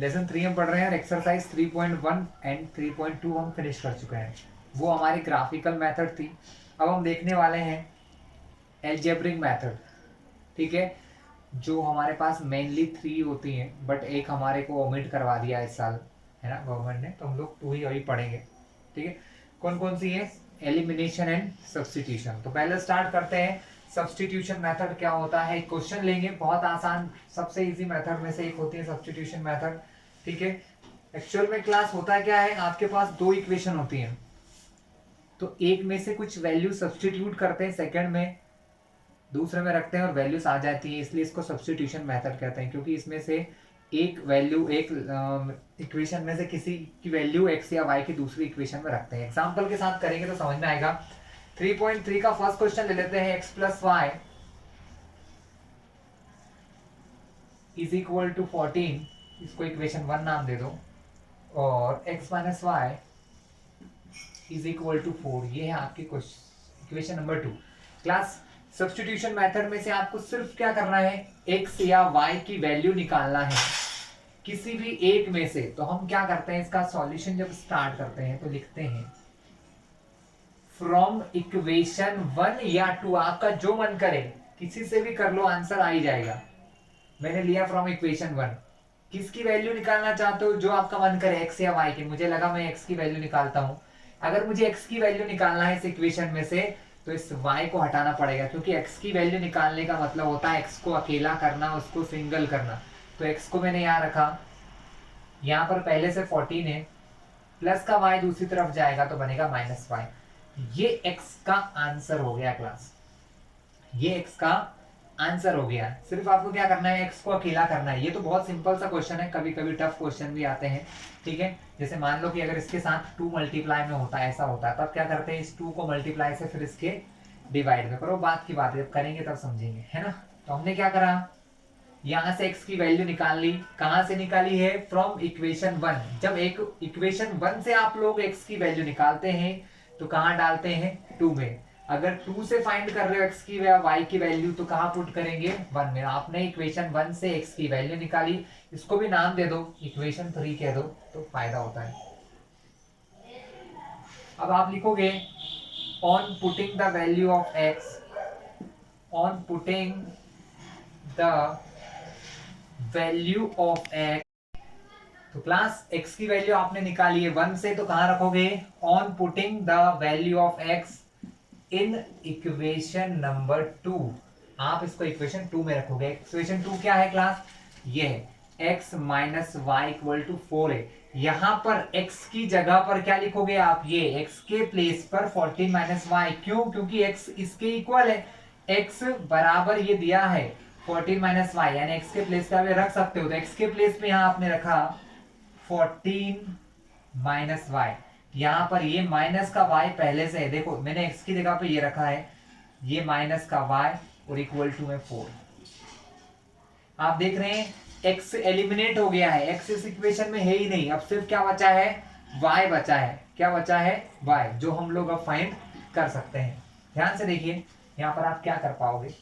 Lesson 3 हम पढ़ रहे हैं और एक्सरसाइज 3.1 एंड 3.2 हम फिनिश कर चुके हैं। वो हमारी ग्राफिकल मेथड थी। अब हम देखने वाले हैं एल्जेब्रिक मेथड। ठीक है, जो हमारे पास मेनली 3 होती हैं, बट एक हमारे को ओमिट करवा दिया इस साल, है ना गवर्नमेंट ने, तो हम लोग 2 ही अभी पढ़ेंगे। ठीक है, कौन कौन सी है? Elimination and substitution. तो पहले स्टार्ट करते हैं। सब्सटीट्यूशन मेथड क्या होता है? क्वेश्चन लेंगे, बहुत आसान, सबसे इजी मेथड में से एक होती है सब्सटीट्यूशन मेथड। ठीक है, एक्चुअल में क्लास होता क्या है, आपके पास 2 इक्वेशन होती हैं, तो एक में से कुछ वैल्यू सब्सटीट्यूट करते हैं, सेकंड में दूसरे में रखते हैं और वैल्यूज आ जाती है, इसलिए इसको सब्सटीट्यूशन मेथड कहते हैं। क्योंकि इसमें से एक वैल्यू, एक इक्वेशन में से किसी की वैल्यू एक्स या वाई की दूसरी इक्वेशन में रखते हैं। एग्जांपल के साथ करेंगे तो समझ में आएगा। 3.3 का फर्स्ट क्वेश्चन ले लेते हैं। X plus y is equal to 14, इसको इक्वेशन 1 नाम दे दो, और x minus y is equal to 4, ये है आपकी equation number 2। Class substitution method में से आपको सिर्फ क्या करना है, x या y की वैल्यू निकालना है किसी भी एक में से। तो हम क्या करते हैं, इसका सॉल्यूशन जब स्टार्ट करते हैं तो लिखते हैं फ्रॉम इक्वेशन 1 या 2, आपका जो मन करे किसी से भी कर लो, आंसर आ ही जाएगा। मैंने लिया फ्रॉम इक्वेशन 1। किसकी वैल्यू निकालना चाहते हो? जो आपका मन करे, x या y की। मुझे लगा मैं x की वैल्यू निकालता हूं। अगर मुझे x की वैल्यू निकालना है इस इक्वेशन में से, तो इस y को हटाना पड़ेगा, क्योंकि x की वैल्यू निकालने का मतलब होता है x को अकेला करना, उसको सिंगल करना। तो x को मैंने यहाँ रखा, यहाँ पर पहले से 14 है, प्लस का y दूसरी तरफ जाएगा तो बनेगा माइनस y। ये x का आंसर हो गया क्लास, ये x का आंसर हो गया। सिर्फ आपको क्या करना है, x को अकेला करना है। ये तो बहुत सिंपल सा क्वेश्चन है, कभी कभी टफ क्वेश्चन भी आते हैं। ठीक है, जैसे मान लो कि अगर इसके साथ 2 मल्टीप्लाई में होता है, ऐसा होता है, तब क्या करते हैं, इस 2 को मल्टीप्लाई से फिर इसके डिवाइड में करो। बात की बात है, जब करेंगे तब समझेंगे, है ना। तो हमने क्या करा, यहां से x की वैल्यू निकाल ली। कहां से निकाली है? From equation 1। जब एक इक्वेशन 1 से आप लोग x की वैल्यू निकालते हैं तो कहां डालते हैं? 2 में। अगर 2 से फाइंड कर रहे हो x की या y की वैल्यू, तो कहां पुट करेंगे? 1 में। आपने इक्वेशन 1 से x की वैल्यू निकाली, इसको भी नाम दे दो, इक्वेशन 3 कह दो, तो फायदा होता है। अब आप लिखोगे on putting the value of x, on putting the value of x। तो क्लास x की वैल्यू आपने निकाली है 1 से, तो कहां रखोगे? On putting the value of x in equation number 2। आप इसको इक्वेशन 2 में रखोगे। इक्वेशन 2 क्या है क्लास? ये है x minus y equal to 4 है। यहां पर x की जगह पर क्या लिखोगे आप? ये x के प्लेस पर 14 माइनस वाई। क्यों? क्योंकि x इसके इक्वल है, x बराबर ये दिया है 14 माइनस वाई, यानी x के प्लेस पे रख सकते हो। तो x के प्लेस पे यहां आपने रखा 14 माइनस वाई। यहां पर ये माइनस का y पहले से है, देखो मैंने x की जगह पे ये रखा है, ये माइनस का y और इक्वल टू में 4। आप देख रहे हैं x एलिमिनेट हो गया है, x इस इक्वेशन में है ही नहीं। अब सिर्फ क्या बचा है? y बचा है। क्या बचा है? y, जो हम लोग अब फाइंड कर सकते हैं। ध्यान से देखिए, यहां पर आप क्या कर पाओगे,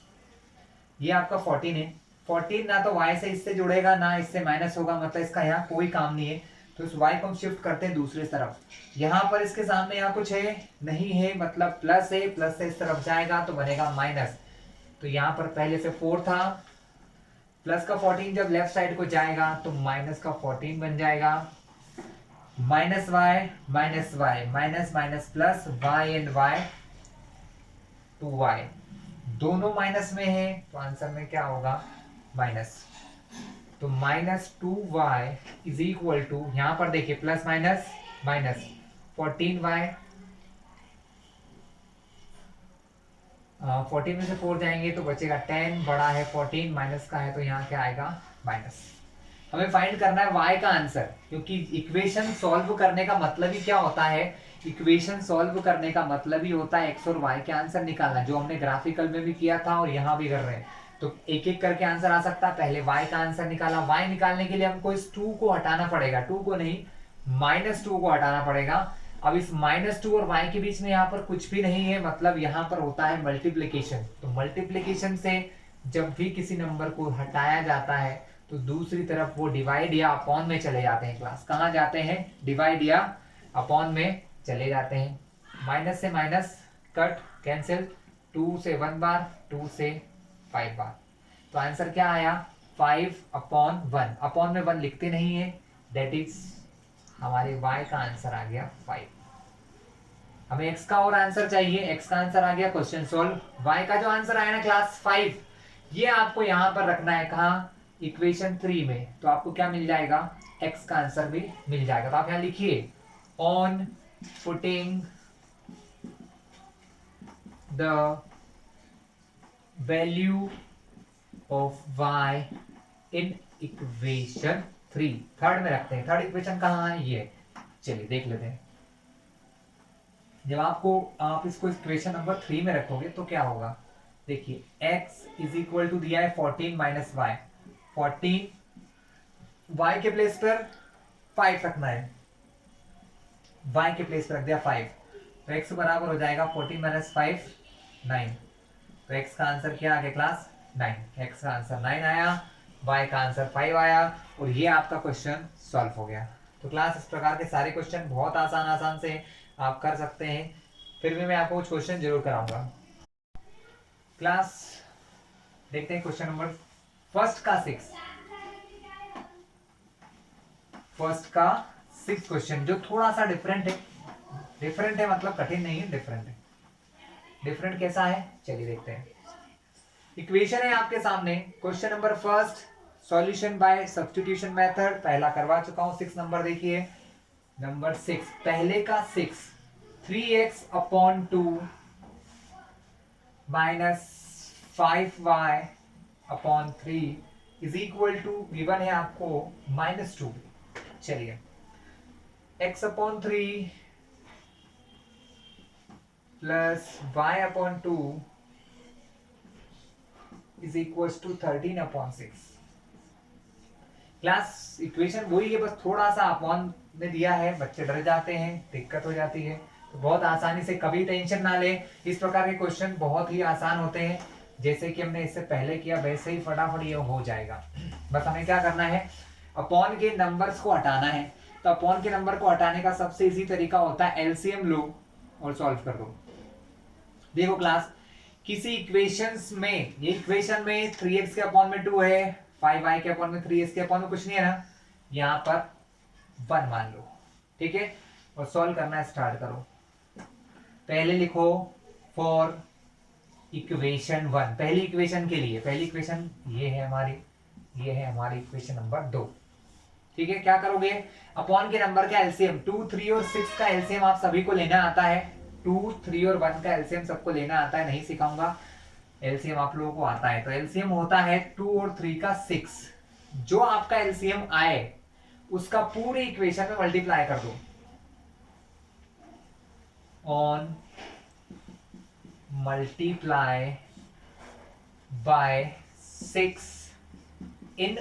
ये आपका 14 है, 14 ना तो y से इससे जुड़ेगा ना इससे माइनस होगा, मतलब इसका यहाँ कोई काम नहीं है। तो इस y को हम शिफ्ट करते हैं दूसरी तरफ। यहाँ पर इसके सामने यहाँ कुछ है नहीं है, मतलब प्लस है, प्लस से इस तरफ जाएगा तो बनेगा माइनस। तो यहाँ पर पहले से 4 था, प्लस का 14 जब लेफ्ट साइड को जाएगा तो माइनस का 14 बन जाएगा। Minus y minus y, minus minus plus, y and y 2y, दोनों माइनस में है, तो आंसर में क्या होगा? माइनस। तो minus 2y is equal to, यहां पर देखिए प्लस माइनस माइनस 14y, 14 में से 4 जाएंगे तो बचेगा 10, बड़ा है 14, माइनस का है तो यहाँ क्या आएगा? माइनस। हमें फाइंड करना है y का आंसर, क्योंकि इक्वेशन सॉल्व करने का मतलब ही क्या होता है? इक्वेशन सॉल्व करने का मतलब ही होता है x और y के आंसर निकालना, जो हमने ग्राफिकल में भी किया था और यहाँ भी कर रहे हैं। तो एक एक करके आंसर आ सकता है। पहले y का आंसर निकाला, y निकालने के लिए हमको इस 2 को हटाना पड़ेगा, 2 को नहीं -2 को हटाना पड़ेगा। अब इस -2 और y के बीच में यहाँ पर कुछ भी नहीं है, मतलब यहाँ पर होता है मल्टीप्लीकेशन। तो मल्टीप्लीकेशन से जब भी किसी नंबर को हटाया जाता है तो दूसरी तरफ वो डिवाइड या अपॉन में चले जाते हैं क्लास। कहाँ जाते हैं? डिवाइड या अपॉन में चले जाते हैं। माइनस से माइनस कट कैंसिल, 2 से 1 बार, 2 से 5 बार। तो आंसर क्या आया? 5/1। अपॉन में 1 लिखते नहीं है, दैट इज हमारे y का आंसर आ गया 5। हमें x का और आंसर चाहिए, x का आंसर आ गया, क्वेश्चन सोल्व। y का जो आंसर आया ना क्लास 5, ये आपको यहां पर रखना है। कहा? इक्वेशन 3 में। तो आपको क्या मिल जाएगा? x का आंसर भी मिल जाएगा। तो आप यहां लिखिए on putting the value of y in equation 3। Third में रखते हैं। थर्ड इक्वेशन कहाँ है? ये चलिए देख लेते हैं। जब आप इसको इक्वेशन नंबर 3 में रखोगे तो क्या होगा? देखिए x इज इक्वल टू दिया है 14 माइनस वाई। 14 y के प्लेस पर 5 रखना है, y के प्लेस पर रख दिया 5, तो x बराबर हो जाएगा 14 माइनस 5 9। तो x का आंसर क्या आ गया क्लास? 9। x का आंसर 9 आया, y का आंसर 5 आया, और ये आपका क्वेश्चन सॉल्व हो गया। तो क्लास इस प्रकार के सारे क्वेश्चन बहुत आसान आसान से आप कर सकते हैं। फिर भी मैं आपको कुछ क्वेश्चन जरूर कराऊंगा। क्लास देखते हैं क्वेश्चन नंबर फर्स्ट का 6। फर्स्ट का 6 क्वेश्चन जो थोड़ा सा डिफरेंट है। डिफरेंट है मतलब कठिन नहीं है, डिफरेंट है। डिफरेंट कैसा है चलिए देखते हैं। इक्वेशन है आपके सामने। Question number first, solution bye substitution method पहला करवा चुका हूं। 6 नंबर देखिए, नंबर 6, पहले का 6, 3x/2 minus 5y/3 is equal to, given है आपको -2। चलिए x/3 plus y/2 is equal to 13/6। Class equation वही है, बस थोड़ा सा अपॉन में दिया है, बच्चे डर जाते हैं, दिक्कत हो जाती है। तो बहुत आसानी से, कभी टेंशन ना ले, इस प्रकार के क्वेश्चन बहुत ही आसान होते हैं। जैसे कि हमने इससे पहले किया वैसे ही फटाफट ये हो जाएगा। बस हमें क्या करना है? अपॉन के नंबर्स को हटाना है। तो अपॉन के नंबर को हटाने का सबसे इजी तरीका होता है एलसीएम लो और सॉल्व कर दो। देखो क्लास, किसी इक्वेशंस में, ये इक्वेशन में 3x के अपॉन में 2 है, 5y के अपॉन में 3x के अपॉन में कुछ नहीं है ना, यहां पर 1 मान लो, ठीक है, और सॉल्व करना स्टार्ट करो। पहले लिखो फॉर इक्वेशन 1, पहली इक्वेशन के लिए। पहली इक्वेशन ये है हमारी, ये है हमारी इक्वेशन नंबर 2, ठीक है। क्या करोगे? अपॉन के नंबर का एलसीएम, 2, 3 और 6 का एलसीएम आप सभी को लेना आता है। 2, 3 और 1 का एलसीएम सबको लेना आता है, नहीं सिखाऊंगा, एलसीएम आप लोगों को आता है। तो एलसीएम होता है 2 और 3 का 6। जो आपका एलसीएम आए उसका पूरी इक्वेशन में मल्टीप्लाई कर दो। On multiply by 6 in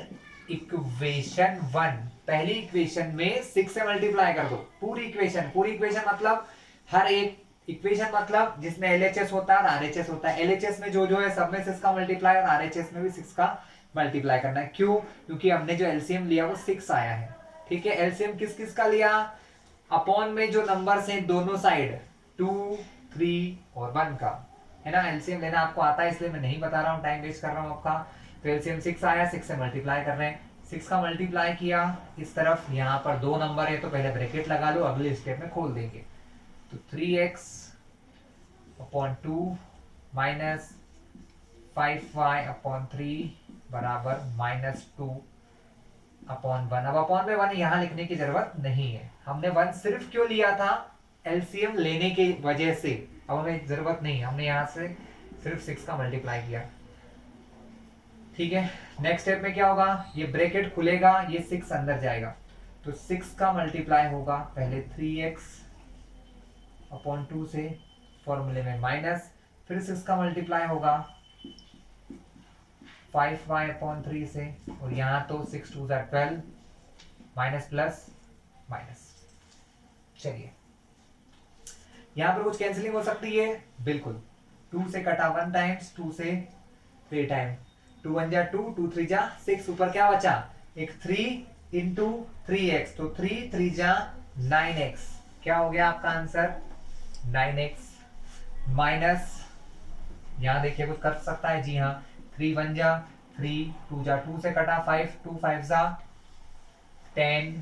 equation 1। पहली इक्वेशन में 6 से मल्टीप्लाई कर दो पूरी इक्वेशन। पूरी इक्वेशन मतलब हर एक इक्वेशन, मतलब जिसमें एलएचएस होता है और आरएचएस होता है। एलएचएस में जो जो है सब में 6 का मल्टीप्लाई, और आरएचएस में भी 6 का मल्टीप्लाई करना है। क्यों? क्योंकि हमने जो एलसीएम लिया वो 6 आया है, ठीक है। एलसीएम किस किस का लिया? अपॉन में जो नंबर्स हैं दोनों साइड, 2, 3 और 1 का, है ना। एलसीएम लेना आपको आता है, इसलिए मैं नहीं बता रहा हूँ, टाइम वेस्ट कर रहा हूँ आपका। तो एलसीएम 6 आया, 6 से मल्टीप्लाई कर रहे हैं। 6 का मल्टीप्लाई किया इस तरफ, यहाँ पर 2 नंबर है तो पहले ब्रैकेट लगा लो, अगले स्टेप में खोल देंगे। तो 3x/2 माइनस 5y/3 बराबर -2/1। अब अपॉन में 1 यहाँ लिखने की जरूरत नहीं है, हमने 1 सिर्फ क्यों लिया था? एलसीएम लेने की वजह से। अब हमें जरूरत नहीं, हमने यहाँ से सिर्फ 6 का मल्टीप्लाई किया, ठीक है। नेक्स्ट स्टेप में क्या होगा? ये ब्रैकेट खुलेगा, ये 6 अंदर जाएगा, तो 6 का मल्टीप्लाई होगा पहले 3x/2 से, फॉर्मूले में माइनस, फिर 6 का मल्टीप्लाई होगा 5y/3 से, और यहाँ तो 6 2 12, माइनस प्लस माइनस। चलिए यहाँ पर कुछ कैंसिलिंग हो सकती है, बिल्कुल। 2 से कटा 1 टाइम्स, 2 से 3 टाइम, 2 1 जा 2, 2 3 जा 6, ऊपर क्या बचा, एक 3 इंटू 3x, तो 3 3 जा 9x, क्या हो गया आपका आंसर 9x, माइनस यहां देखिए कुछ कर सकता है, जी हाँ, 3 1 जा 3, 2 जा 2 से कटा 5, 2 5 जा 10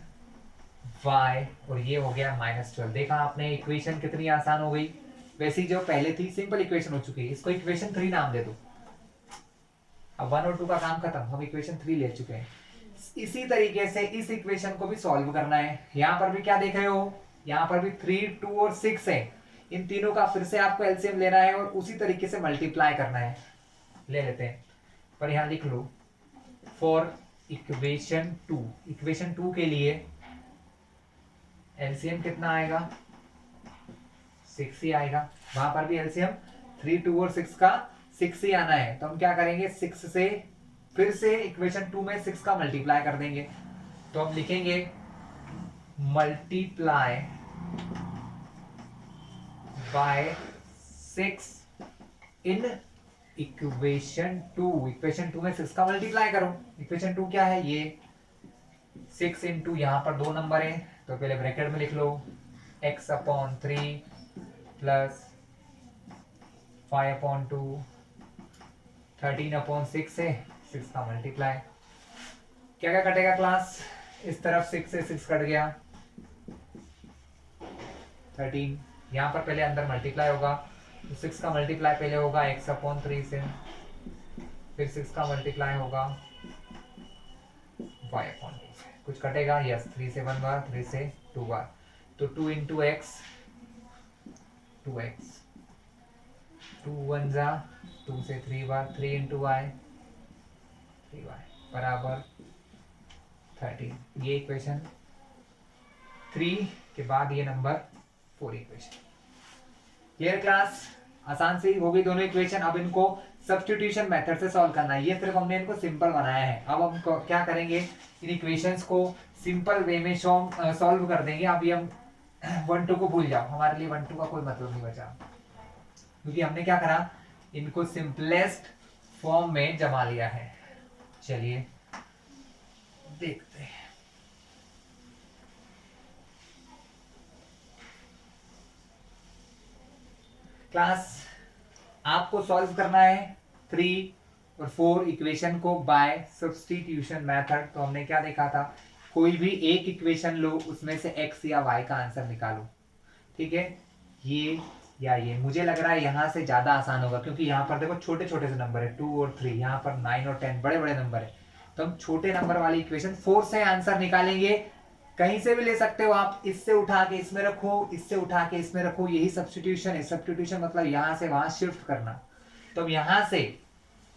y, और ये हो गया -12। देखा आपने इक्वेशन कितनी आसान हो गई। वैसे जो पहले थी सिंपल इक्वेशन हो चुकी है, इसको इक्वेशन 3 नाम दे दो। अब 1 और 2 का काम खत्म, हम इक्वेशन 3 ले चुके हैं। इसी तरीके से इस इक्वेशन को भी सॉल्व करना है। यहां पर भी क्या देख रहे हो, यहां पर भी 3 2 और 6 है, इन तीनों का फिर से आपको एलसीएम लेना है और उसी तरीके से मल्टीप्लाई करना है। ले लेते हैं, पर यहां लिख लो फॉर इक्वेशन 2, इक्वेशन 2 के लिए एलसीएम कितना आएगा 6 ही आएगा। वहां पर भी एलसीएम 3 2 और 6 का 6 ही आना है, तो हम क्या करेंगे 6 से फिर से इक्वेशन 2 में 6 का मल्टीप्लाई कर देंगे, तो हम लिखेंगे multiply by 6 in equation 2। Equation 2 में 6 का मल्टीप्लाई करो, इक्वेशन 2 क्या है, ये 6 इंटू यहां पर 2 नंबर है, तो पहले ब्रैकेट में लिख लो x/3 प्लस 5/2, 13/6 है, 6 का मल्टीप्लाई, क्या क्या कटेगा क्लास, इस तरफ 6 से 6 कट गया 13, यहां पर पहले अंदर मल्टीप्लाई होगा, तो 6 का मल्टीप्लाई पहले होगा x/3 से, फिर 6 का मल्टीप्लाई होगा y/2 से, कुछ कटेगा, यस 3 से 1 बार, 3 से 2 बार, तो 2 इंटू एक्स 2x, 2 1 जा 2 से 3 बार, 3 इंटू वाई 3y बराबर 13। ये इक्वेशन 3 के बाद ये नंबर 4 इक्वेशन। क्लियर क्लास, आसान से ही हो गई दोनों इक्वेशन। अब इनको सब्स्टिट्यूशन मेथड से सॉल्व करना है, ये सिर्फ हमने इनको सिंपल बनाया है। अब हम क्या करेंगे, इन इक्वेशंस को सिंपल वे में सॉल्व कर देंगे। अभी हम 1 2 को भूल जाओ, हमारे लिए 1 2 का कोई मतलब नहीं बचा, क्योंकि हमने क्या करा, इनको सिंपलेस्ट फॉर्म में जमा लिया है। चलिए देखते हैं। क्लास आपको सॉल्व करना है 3 और 4 इक्वेशन को बाय सब्स्टिट्यूशन मेथड। तो हमने क्या देखा था, कोई भी एक इक्वेशन लो, उसमें से x या y का आंसर निकालो, ठीक है, ये या ये। मुझे लग रहा है यहां से ज्यादा आसान होगा, क्योंकि यहाँ पर देखो छोटे छोटे से नंबर है 2 और 3, यहाँ पर 9 और 10 बड़े बड़े नंबर है, तो हम छोटे नंबर वाली इक्वेशन 4 से आंसर निकालेंगे। कहीं से भी ले सकते हो आप, इससे उठा के इसमें रखो, इससे उठा के इसमें रखो, यही सब्स्टिट्यूशन है। सब्स्टिट्यूशन मतलब यहां से वहां शिफ्ट करना। तो हम यहां से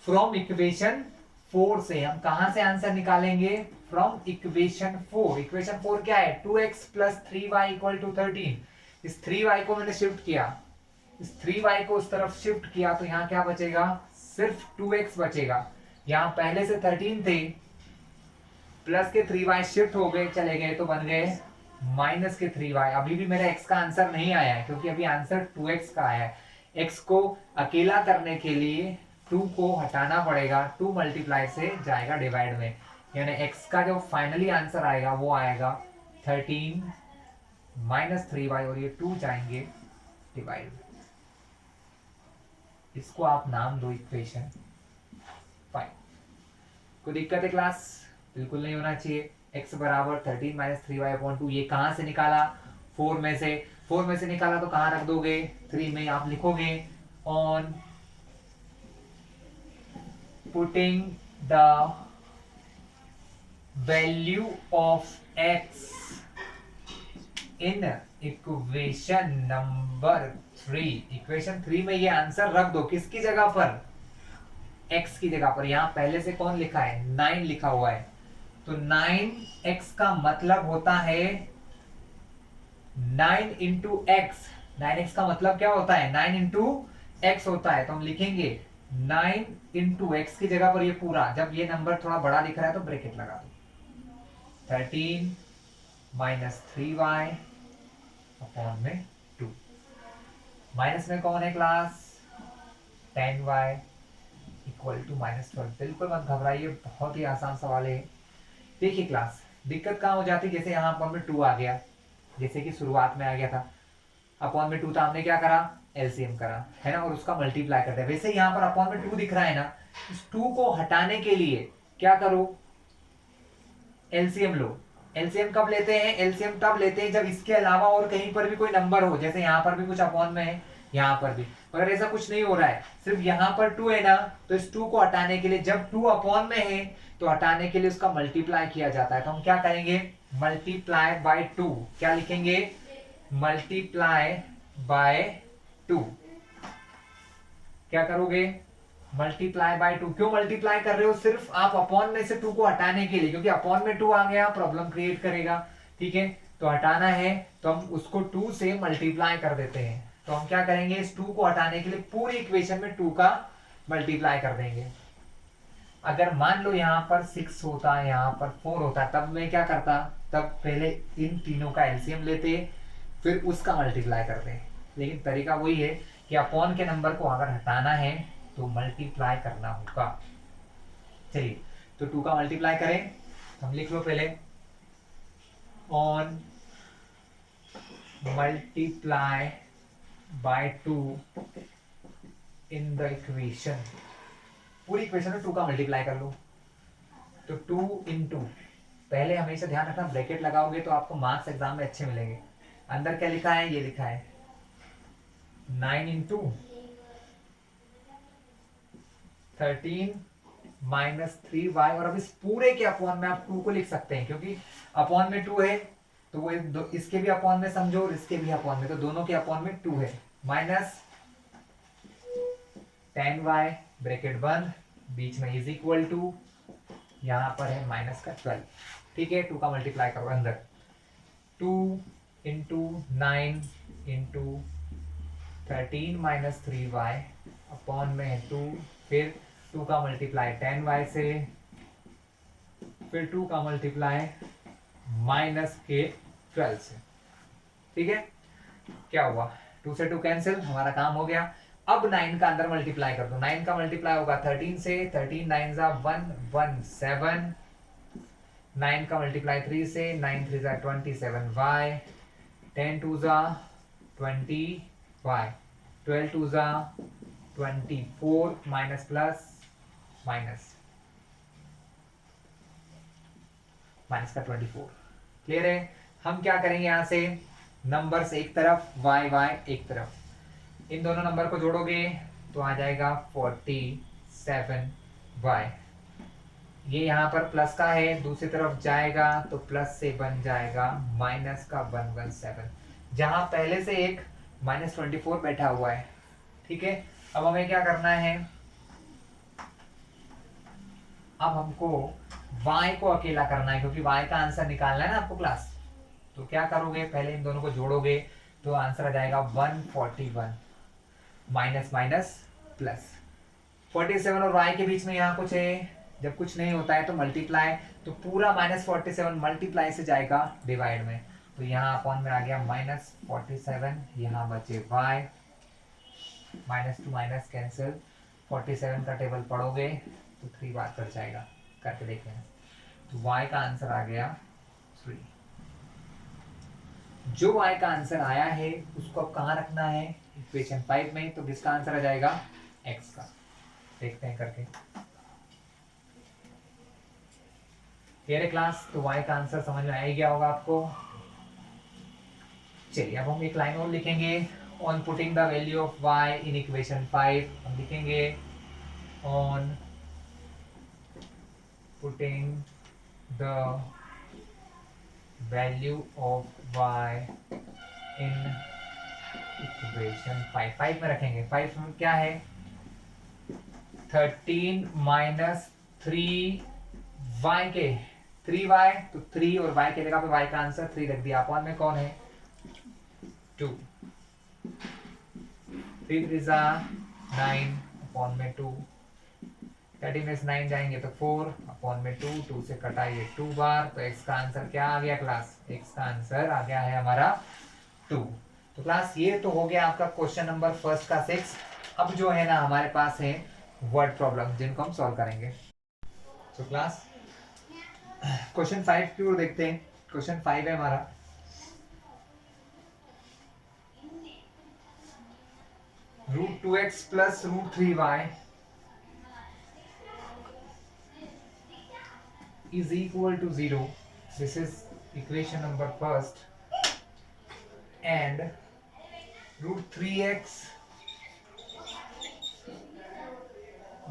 फ्रॉम इक्वेशन 4 से हम कहां से आंसर निकालेंगे, फ्रॉम इक्वेशन 4। इक्वेशन 4 क्या है, 2x plus 3y equal to 13। इस 3y को मैंने शिफ्ट किया, इस 3y को उस तरफ शिफ्ट किया, तो यहाँ क्या बचेगा, सिर्फ 2x बचेगा। यहाँ पहले से 13 थे, प्लस के 3y शिफ्ट हो गए, चले गए, तो बन गए माइनस के 3y। अभी भी मेरा x का आंसर नहीं आया है, क्योंकि अभी आंसर 2x का आया है। x को अकेला करने के लिए 2 को हटाना पड़ेगा, 2 मल्टीप्लाई से जाएगा डिवाइड में, यानी x का जो फाइनली आंसर आएगा वो आएगा 13 माइनस 3y, और ये 2 जाएंगे डिवाइड में। इसको आप नाम दो इक्वेशन 5। कोई दिक्कत है क्लास, बिल्कुल नहीं होना चाहिए। x बराबर 13 माइनस 3y/2, ये कहां से निकाला, 4 में से। 4 में से निकाला तो कहां रख दोगे, 3 में। आप लिखोगे on putting the value of x in equation number 3। Equation 3 में ये आंसर रख दो, किसकी जगह पर, x की जगह पर। यहां पहले से कौन लिखा है, 9 लिखा हुआ है, तो 9x का मतलब होता है 9 इंटू एक्स। 9x का मतलब क्या होता है, 9 इंटू एक्स होता है। तो हम लिखेंगे 9 इंटू एक्स की जगह पर ये पूरा, जब ये नंबर थोड़ा बड़ा दिख रहा है तो ब्रैकेट लगा दो, 13 माइनस 3y अपॉन में 2। माइनस में कौन है क्लास, 10y इक्वल टू -12। बिल्कुल मत घबराइए, बहुत ही आसान सवाल है। देखिए क्लास, दिक्कत कहाँ हो जाती है, जैसे यहाँ पर में 2 आ गया, जैसे कि शुरुआत में आ गया था, अपॉन में 2 था, हमने क्या करा, एलसीएम करा, है ना, और उसका मल्टीप्लाई करते हैं। वैसे यहाँ पर अपॉन में 2 दिख रहा है ना, इस 2 को हटाने के लिए क्या करो, एलसीएम लो। एलसीएम कब लेते हैं, एलसीएम तब लेते हैं जब इसके अलावा और कहीं पर भी कोई नंबर हो, जैसे यहाँ पर भी कुछ अपॉन में है, यहाँ पर भी, मगर ऐसा कुछ नहीं हो रहा है, सिर्फ यहाँ पर 2 है ना, तो इस 2 को हटाने के लिए, जब 2 अपॉन में है तो हटाने के लिए उसका मल्टीप्लाई किया जाता है। तो हम क्या करेंगे, मल्टीप्लाई बाय 2, क्या लिखेंगे, मल्टीप्लाई बाय 2। क्या करोगे, मल्टीप्लाई बाय 2। क्यों मल्टीप्लाई कर रहे हो, सिर्फ आप अपॉन में से 2 को हटाने के लिए, क्योंकि अपॉन में 2 आ गया प्रॉब्लम क्रिएट करेगा, ठीक है, तो हटाना है तो हम उसको 2 से मल्टीप्लाई कर देते हैं। तो हम क्या करेंगे, इस 2 को हटाने के लिए पूरी इक्वेशन में 2 का मल्टीप्लाई कर देंगे। अगर मान लो यहाँ पर 6 होता है, यहाँ पर 4 होता है, तब मैं क्या करता, तब पहले इन तीनों का एलसीएम लेते, फिर उसका मल्टीप्लाई करते। लेकिन तरीका वही है कि अपॉन के नंबर को अगर हटाना है तो मल्टीप्लाई करना होगा। चलिए, तो 2 का मल्टीप्लाई करें, हम लिख लो पहले, on multiply by 2 in the equation, पूरी इक्वेशन में 2 का मल्टीप्लाई कर लो। तो 2 इंटू, पहले हमेशा ध्यान रखना ब्रैकेट लगाओगे तो आपको मार्क्स एग्जाम में अच्छे मिलेंगे। अंदर क्या लिखा है, ये लिखा है 9 इंटू 13 -3y, और अब इस पूरे के अपॉन में आप 2 को लिख सकते हैं, क्योंकि अपॉन में 2 है तो वो इसके भी अपॉन में समझो और इसके भी अपॉन में, तो दोनों के अपॉन में 2 है, -10y ब्रैकेट बंद, बीच में इज इक्वल टू, यहां पर है -12। ठीक है, 2 का मल्टीप्लाई करो अंदर, 2 इंटू 9 इंटू 13 -3y अपॉन में है 2, फिर 2 का मल्टीप्लाई 10y से, फिर 2 का मल्टीप्लाई -12 से। ठीक है, क्या हुआ, 2 से 2 कैंसिल, हमारा काम हो गया। अब 9 का अंदर मल्टीप्लाई कर दो, 9 का मल्टीप्लाई होगा 13 से, 13 9 जा 117, 9 का मल्टीप्लाई 3 से, 9 3 जा 27y, 10 2 जा 20y, 12 2 जा 24, माइनस प्लस माइनस, माइनस का 24। क्लियर है, हम क्या करेंगे, यहां से नंबर्स एक तरफ, वाई वाई एक तरफ, इन दोनों नंबर को जोड़ोगे तो आ जाएगा 47y। ये यहाँ पर प्लस का है, दूसरी तरफ जाएगा तो प्लस से बन जाएगा माइनस का 117, जहां पहले से एक -24 बैठा हुआ है। ठीक है, अब हमें क्या करना है, अब हमको y को अकेला करना है, क्योंकि y का आंसर निकालना है ना आपको क्लास। तो क्या करोगे, पहले इन दोनों को जोड़ोगे तो आंसर आ जाएगा 141, माइनस माइनस प्लस, 47 और y के बीच में यहाँ कुछ है, जब कुछ नहीं होता है तो मल्टीप्लाई, तो पूरा -47 मल्टीप्लाई से जाएगा डिवाइड में, तो यहाँ अपॉन में आ गया -47, यहाँ बचे y, -2 माइनस कैंसिल, 47 का टेबल पढ़ोगे तो 3 बार कट जाएगा, करके देखते हैं। तो y का आंसर आ गया 3। जो y का आंसर आया है उसको अब कहाँ रखना है, इक्वेशन 5 में, तो किसका आंसर आ जाएगा, x का। देखते हैं करके, क्लियर है क्लास, तो y का आंसर समझ में आ ही गया होगा आपको। चलिए, अब हम एक लाइन और लिखेंगे, on putting the value of y in equation 5, हम लिखेंगे on putting the value of y in equation 5, 5 में रखेंगे, 5 में क्या है, 13 -3y के 3y, तो 3 और y की जगह पे y का आंसर 3 रख दिया, अपॉन में कौन है 2, 3 3 जा 9 अपॉन में 2, 30 में 9 जाएंगे तो 4 अपॉन में 2, 2 से कटाइए 2 बार, तो x का आंसर क्या आ गया क्लास, x का आंसर आ गया है हमारा 2। तो क्लास ये तो हो गया आपका क्वेश्चन नंबर फर्स्ट का 6। अब जो है ना हमारे पास है वर्ड प्रॉब्लम जिनको हम सॉल्व करेंगे। तो क्लास क्वेश्चन 5 की ओर देखते हैं। क्वेश्चन 5 है हमारा, √2x plus √3y is equal to 0. This is equation number first. And √3x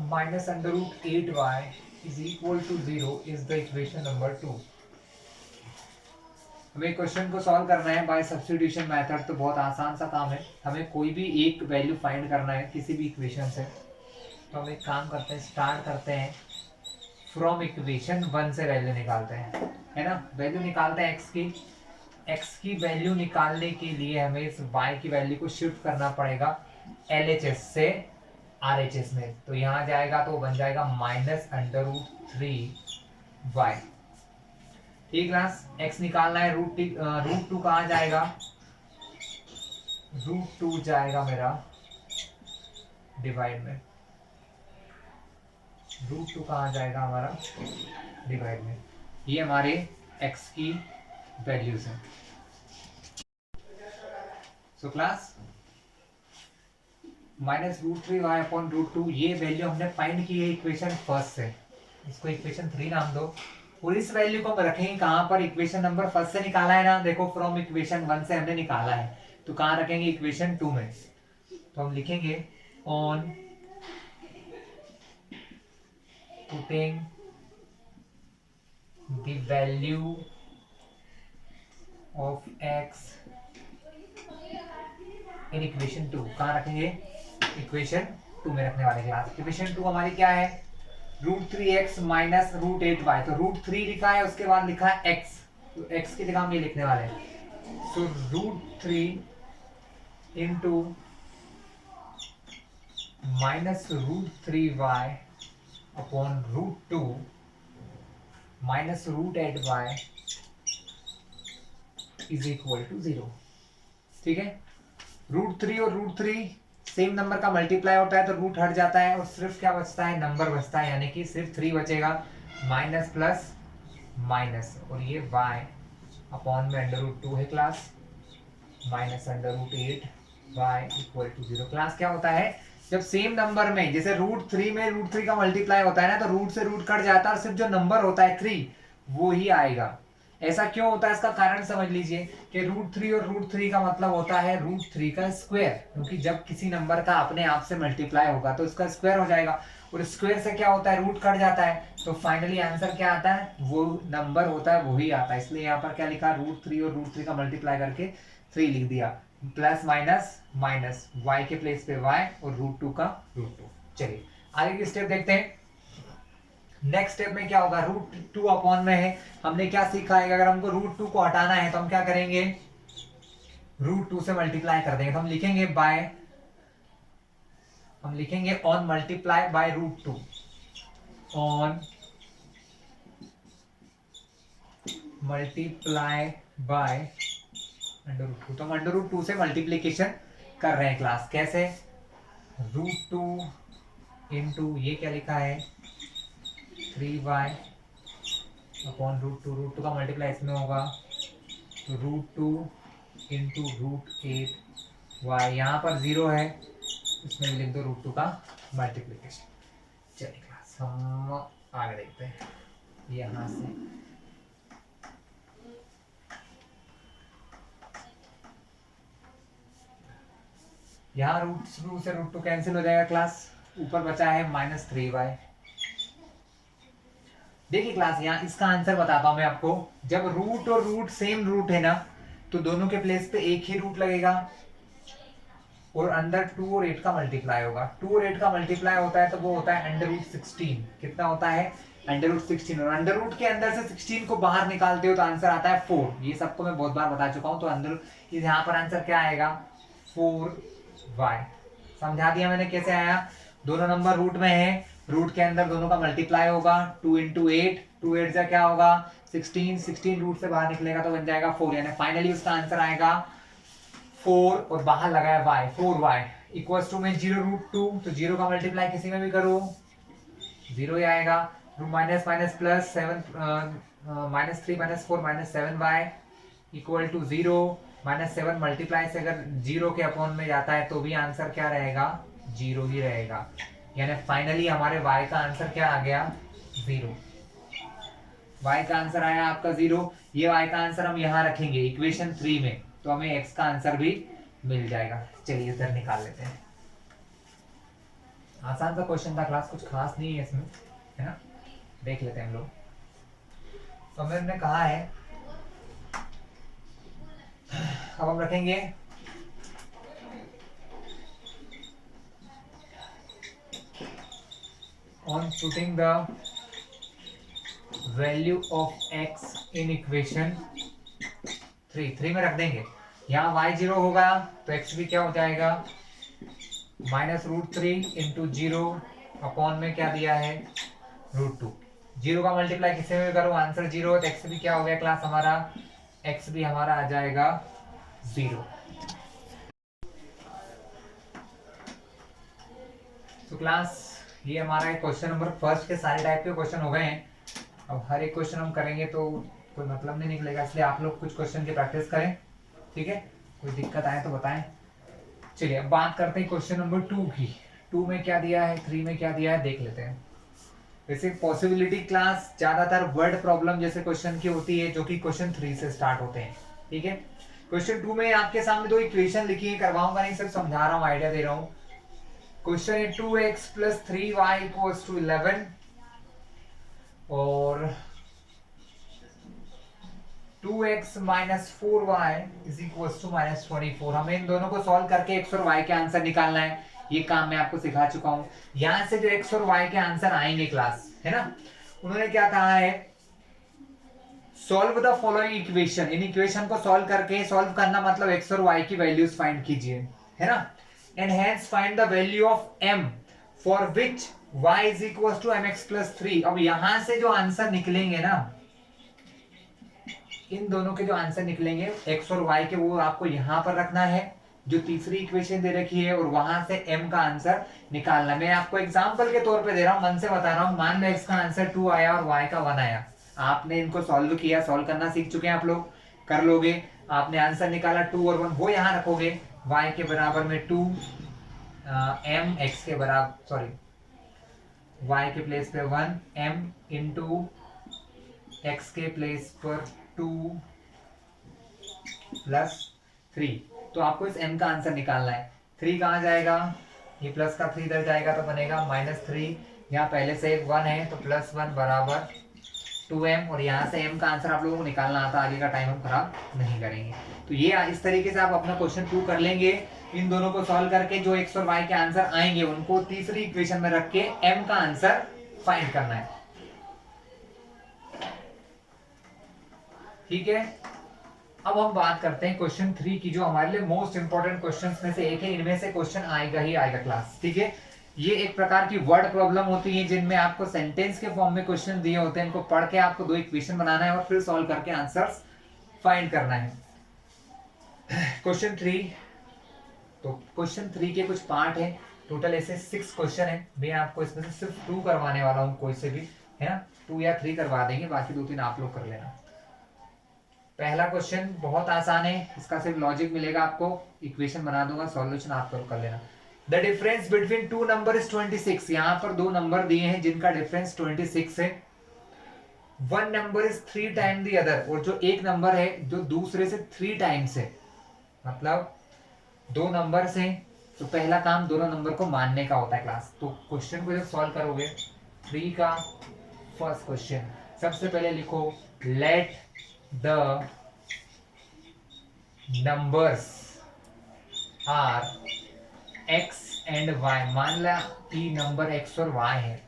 minus under √8y is equal to 0 is the equation number 2. हमें क्वेश्चन को सॉल्व करना है बाय सब्स्टिट्यूशन मेथड। तो बहुत आसान सा काम है, हमें कोई भी एक वैल्यू फाइंड करना है किसी भी इक्वेशन से। तो हम एक काम करते हैं, स्टार्ट करते हैं फ्रॉम इक्वेशन 1 से वैल्यू निकालते हैं, है ना। वैल्यू निकालते हैं x की वैल्यू निकालने के लिए हमें इस y की वैल्यू को शिफ्ट करना पड़ेगा LHS से RHS में। तो यहाँ जाएगा तो बन जाएगा -√3y। ठीक क्लास, x निकालना है, √2 कहाँ जाएगा, √2 जाएगा मेरा डिवाइड में, √2 कहाँ जाएगा हमारा डिवाइड में। ये हमारे x की वैल्यूज हैं। सो क्लास -√3y अपॉन √2 ये वैल्यू हमने फाइंड की है इक्वेशन फर्स्ट से, इसको इक्वेशन 3 नाम दो। और इस वैल्यू को हम रखेंगे कहां पर, इक्वेशन नंबर फर्स्ट से निकाला है ना, देखो फ्रॉम इक्वेशन 1 से हमने निकाला है, तो कहां रखेंगे इक्वेशन 2 में। तो हम लिखेंगे on putting the value of x in equation 2। कहां रखेंगे, इक्वेशन 2 में रखने वाले क्लास। इक्वेशन 2 हमारी क्या है, √3x माइनस √8y। तो √3 लिखा है, उसके बाद लिखा है x, तो x की जगह हम ये लिखने वाले हैं। So √3 into -√3y upon √2 minus √8y is equal to 0। ठीक है, √3 और √3 सेम नंबर का मल्टीप्लाई होता है तो रूट हट जाता है और सिर्फ क्या बचता है, नंबर बचता है, यानी कि सिर्फ 3 बचेगा, माइनस प्लस माइनस, और ये y अपॉन में √2 है class, minus √8y equal to 0। Class क्या होता है, जब सेम नंबर में, जैसे √3 में √3 का मल्टीप्लाई होता है ना, तो रूट से रूट कट जाता है और सिर्फ जो नंबर होता है 3 वो ही आएगा। ऐसा क्यों होता है, इसका कारण समझ लीजिए कि √3 और √3 का मतलब होता है √3 का स्क्वायर, क्योंकि जब किसी नंबर का अपने आप से मल्टीप्लाई होगा तो उसका स्क्वायर हो जाएगा, और स्क्वायर से क्या होता है, रूट कट जाता है, तो फाइनली आंसर क्या आता है, वो नंबर होता है वही आता है। इसलिए यहाँ पर क्या लिखा, √3 और √3 का मल्टीप्लाई करके 3 लिख दिया, प्लस माइनस माइनस, y के प्लेस पे y और √2 का √2। चलिए आगे की स्टेप देखते हैं। नेक्स्ट स्टेप में क्या होगा, √2 अपॉन में है, हमने क्या सीखा है, अगर हमको √2 को हटाना है तो हम क्या करेंगे, √2 से मल्टीप्लाई कर देंगे। तो हम लिखेंगे on multiply by √2, on multiply by √2। तो हम √2 से मल्टीप्लीकेशन कर रहे हैं क्लास, कैसे, √2 इंटू ये क्या लिखा है 3y अपॉन √2 का मल्टीप्लाई इसमें होगा, तो √2 इंटू √8y, यहाँ पर 0 है, इसमें लिख दो √2 का मल्टीप्लीकेशन। चलिए क्लास हम आगे देखते हैं, यहाँ से यहाँ √2 से √2 कैंसिल हो जाएगा क्लास, ऊपर बचा है -3y। देखिए क्लास, यहाँ इसका आंसर बताता हूं मैं आपको, जब रूट और रूट सेम रूट है ना, तो दोनों के प्लेस पे एक ही रूट लगेगा और अंदर 2 और 8 का मल्टीप्लाई होगा। 2 और 8 का मल्टीप्लाई होता है तो वो होता है √16। कितना होता है, √16, और अंडर रूट के अंदर से 16 को बाहर निकालते हो तो आंसर आता है 4। ये सबको मैं बहुत बार बता चुका हूं। तो अंदर यहाँ पर आंसर क्या आएगा, 4y। समझा दिया मैंने कैसे आया, दोनों नंबर रूट में है, रूट के अंदर दोनों का मल्टीप्लाई होगा, 2 इंटू 8, 2 8 से क्या होगा 16, 16 रूट से बाहर निकलेगा तो बन जाएगा 4, यानी फाइनली उसका आंसर आएगा 4, और बाहर लगा है y, 4y। इक्वल्स टू में 0√2, तो 0 का मल्टीप्लाई किसी में भी करो 0 ही आएगा। Minus minus plus 7 -3 -4 -7y equal to 0। -7 multiply से अगर 0 के अपॉन में जाता है तो भी आंसर क्या रहेगा, 0 ही रहेगा। यानी फाइनली हमारे y का आंसर क्या आ गया, 0। y का आंसर आया आपका 0। ये y का आंसर हम यहाँ रखेंगे इक्वेशन 3 में, तो हमें x का आंसर भी मिल जाएगा। चलिए इधर निकाल लेते हैं। आसान सा क्वेश्चन था क्लास, कुछ खास नहीं है इसमें, है ना। देख लेते हैं हम लोग। तो हमने कहा है, अब हम रखेंगे on putting the value of x in equation 3 में रख देंगे। यहाँ y 0 होगा तो x भी क्या हो जाएगा, -√3 इंटू 0 अपॉन में क्या दिया है, √2। 0 का मल्टीप्लाई किसी में करो आंसर 0, तो x भी क्या हो गया क्लास हमारा, x भी हमारा आ जाएगा 0। तो क्लास ये हमारा क्वेश्चन नंबर फर्स्ट के सारे टाइप के क्वेश्चन हो गए हैं। अब हर एक क्वेश्चन हम करेंगे तो कोई मतलब नहीं निकलेगा, इसलिए आप लोग कुछ क्वेश्चन की प्रैक्टिस करें, ठीक है। कोई दिक्कत आए तो बताएं। चलिए अब बात करते हैं क्वेश्चन नंबर 2 की। 2 में क्या दिया है, 3 में क्या दिया है, देख लेते हैं। वैसे पॉसिबिलिटी क्लास ज्यादातर वर्ड प्रॉब्लम जैसे क्वेश्चन की होती है, जो कि क्वेश्चन 3 से स्टार्ट होते हैं, ठीक है। क्वेश्चन 2 में आपके सामने दो इक्वेशन लिखी है, करवाऊंगा नहीं, सिर्फ समझा रहा हूँ, आइडिया दे रहा हूँ। क्वेश्चन है 2x + 3y = 11 और 2x - 4y = -24। हमें इन दोनों को सॉल्व करके x और y के आंसर निकालना है। ये काम मैं आपको सिखा चुका हूं। यहां से जो x और y के आंसर आएंगे क्लास, है ना, उन्होंने क्या कहा है, solve the following equation. In equation को सॉल्व करके, सॉल्व करना मतलब x और y की वैल्यूज फाइंड कीजिए, है ना। And hence find the value of m for which y = mx + 3। अब यहां से जो आंसर निकलेंगे ना, इन दोनों के जो आंसर निकलेंगे x और y के, वो आपको यहां पर रखना है जो तीसरी इक्वेशन दे रखी है, और वहां से m का आंसर निकालना। मैं आपको एग्जांपल के तौर पे दे रहा हूं, मन से बता रहा हूं। मान लो x का आंसर 2 आया और y का 1 आया। आपने इनको सॉल्व किया, सॉल्व करना सीख चुके हैं आप लोग, कर लोगे। आपने आंसर निकाला 2 और 1, वो यहां रखोगे, y के बराबर में 2, m x के बराबर, सॉरी y के प्लेस पे 1, m इंटू x के प्लेस पर 2 + 3। तो आपको इस m का आंसर निकालना है। 3 कहाँ जाएगा, ये प्लस का 3 इधर जाएगा तो बनेगा -3। यहाँ पहले से 1 है तो +1 बराबर 2m, और यहाँ से m का आंसर आप लोगों को निकालना आता, आगे का टाइम हम खराब नहीं करेंगे। तो ये इस तरीके से आप अपना क्वेश्चन 2 कर लेंगे। इन दोनों को सॉल्व करके जो x और y के आंसर आएंगे, उनको तीसरी इक्वेशन में रख के m का आंसर फाइंड करना है, ठीक है। अब हम बात करते हैं क्वेश्चन 3 की, जो हमारे लिए मोस्ट इंपोर्टेंट क्वेश्चंस में से एक है। इनमें से क्वेश्चन आएगा ही आएगा क्लास, ठीक है। ये एक प्रकार की वर्ड प्रॉब्लम होती है, जिनमें आपको सेंटेंस के फॉर्म में क्वेश्चन दिए होते हैं। इनको पढ़ के आपको दो इक्वेशन बनाना है और फिर सॉल्व करके आंसर्स फाइंड करना है। क्वेश्चन 3, तो क्वेश्चन 3 के कुछ पार्ट है, टोटल ऐसे 6 क्वेश्चन है। मैं आपको इसमें से सिर्फ 2 करवाने वाला हूँ, कोई से भी, है ना। 2 या 3 करवा देंगे, बाकी 2-3 आप लोग कर लेना। पहला क्वेश्चन बहुत आसान है, इसका सिर्फ लॉजिक मिलेगा आपको, इक्वेशन बना दूंगा, सॉल्यूशन आप कर लेना। The difference between 2 number is 26। यहाँ पर 2 नंबर दिए हैं जिनका डिफरेंस 26 है। 1 number is 3 time the other, और जो एक नंबर है जो दूसरे से 3 टाइम्स है, मतलब 2 नंबर्स हैं, तो पहला काम दोनों नंबर को मानने का होता है क्लास। तो क्वेश्चन को जब सॉल्व करोगे, 3 का फर्स्ट क्वेश्चन, सबसे पहले लिखो let the numbers are x and y। मान ला कि नंबर x और y है,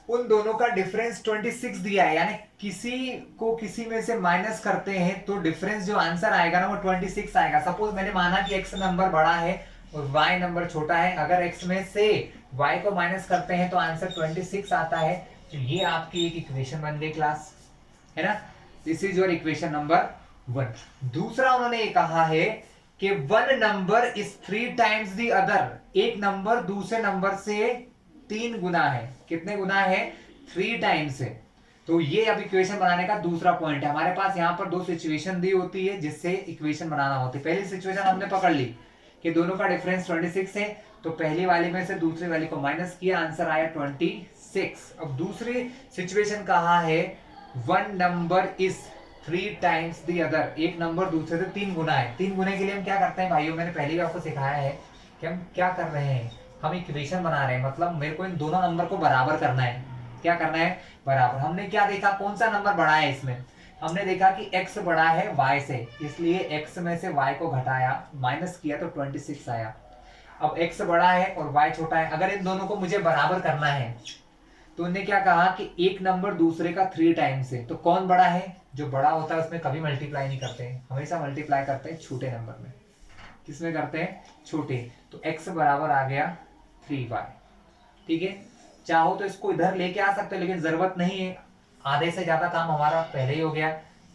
उन दोनों का डिफरेंस 26 दिया है, यानी किसी को किसी में से माइनस करते हैं तो डिफरेंस जो आंसर आएगा ना, वो 26 आएगा। सपोज मैंने माना कि x नंबर बड़ा है और y नंबर छोटा है, अगर x में से y को माइनस करते हैं तो आंसर 26 आता है। तो ये आपकी एक इक्वेशन बन गई क्लास, है ना। This is your equation number 1। दूसरा उन्होंने ये कहा है कि one number is 3 times the other, एक नंबर दूसरे नंबर से 3 गुना है। कितने गुना है? 3 टाइम्स है। तो ये अब इक्वेशन बनाने का दूसरा पॉइंट है। हमारे पास यहाँ पर दो सिचुएशन दी होती है जिससे इक्वेशन बनाना होती है। पहली सिचुएशन हमने पकड़ ली कि दोनों का डिफरेंस 26 है, तो पहली वाली में से दूसरी वाली को माइनस किया, आंसर आया 26। अब दूसरी सिचुएशन कहा है one number is 3 times the other, एक नंबर दूसरे से 3 गुना है। 3 गुने के लिए हम क्या करते हैं भाइयों, मैंने पहले भी आपको सिखाया है कि हम क्या कर रहे हैं, हम इक्वेशन बना रहे हैं। मतलब मेरे को इन दोनों नंबर को बराबर करना है। क्या करना है? बराबर। हमने क्या देखा, कौन सा नंबर बड़ा है इसमें? हमने देखा कि x बड़ा है y से, इसलिए x में से y को घटाया, माइनस किया तो 26 आया। अब x बड़ा है और y छोटा है, अगर इन दोनों को मुझे बराबर करना है तो उन्होंने क्या कहा कि एक नंबर दूसरे का 3 टाइम्स है। तो कौन बड़ा है? जो बड़ा होता है उसमें कभी मल्टीप्लाई नहीं करते हैं, हमेशा मल्टीप्लाई करते हैं छोटे नंबर में। किसमें करते हैं? छोटे। तो x बराबर आ गया 3y। ठीक है, चाहो तो इसको इधर लेके आ सकते हो लेकिन जरूरत नहीं है, आधे से ज्यादा काम हमारा पहले ही हो गया।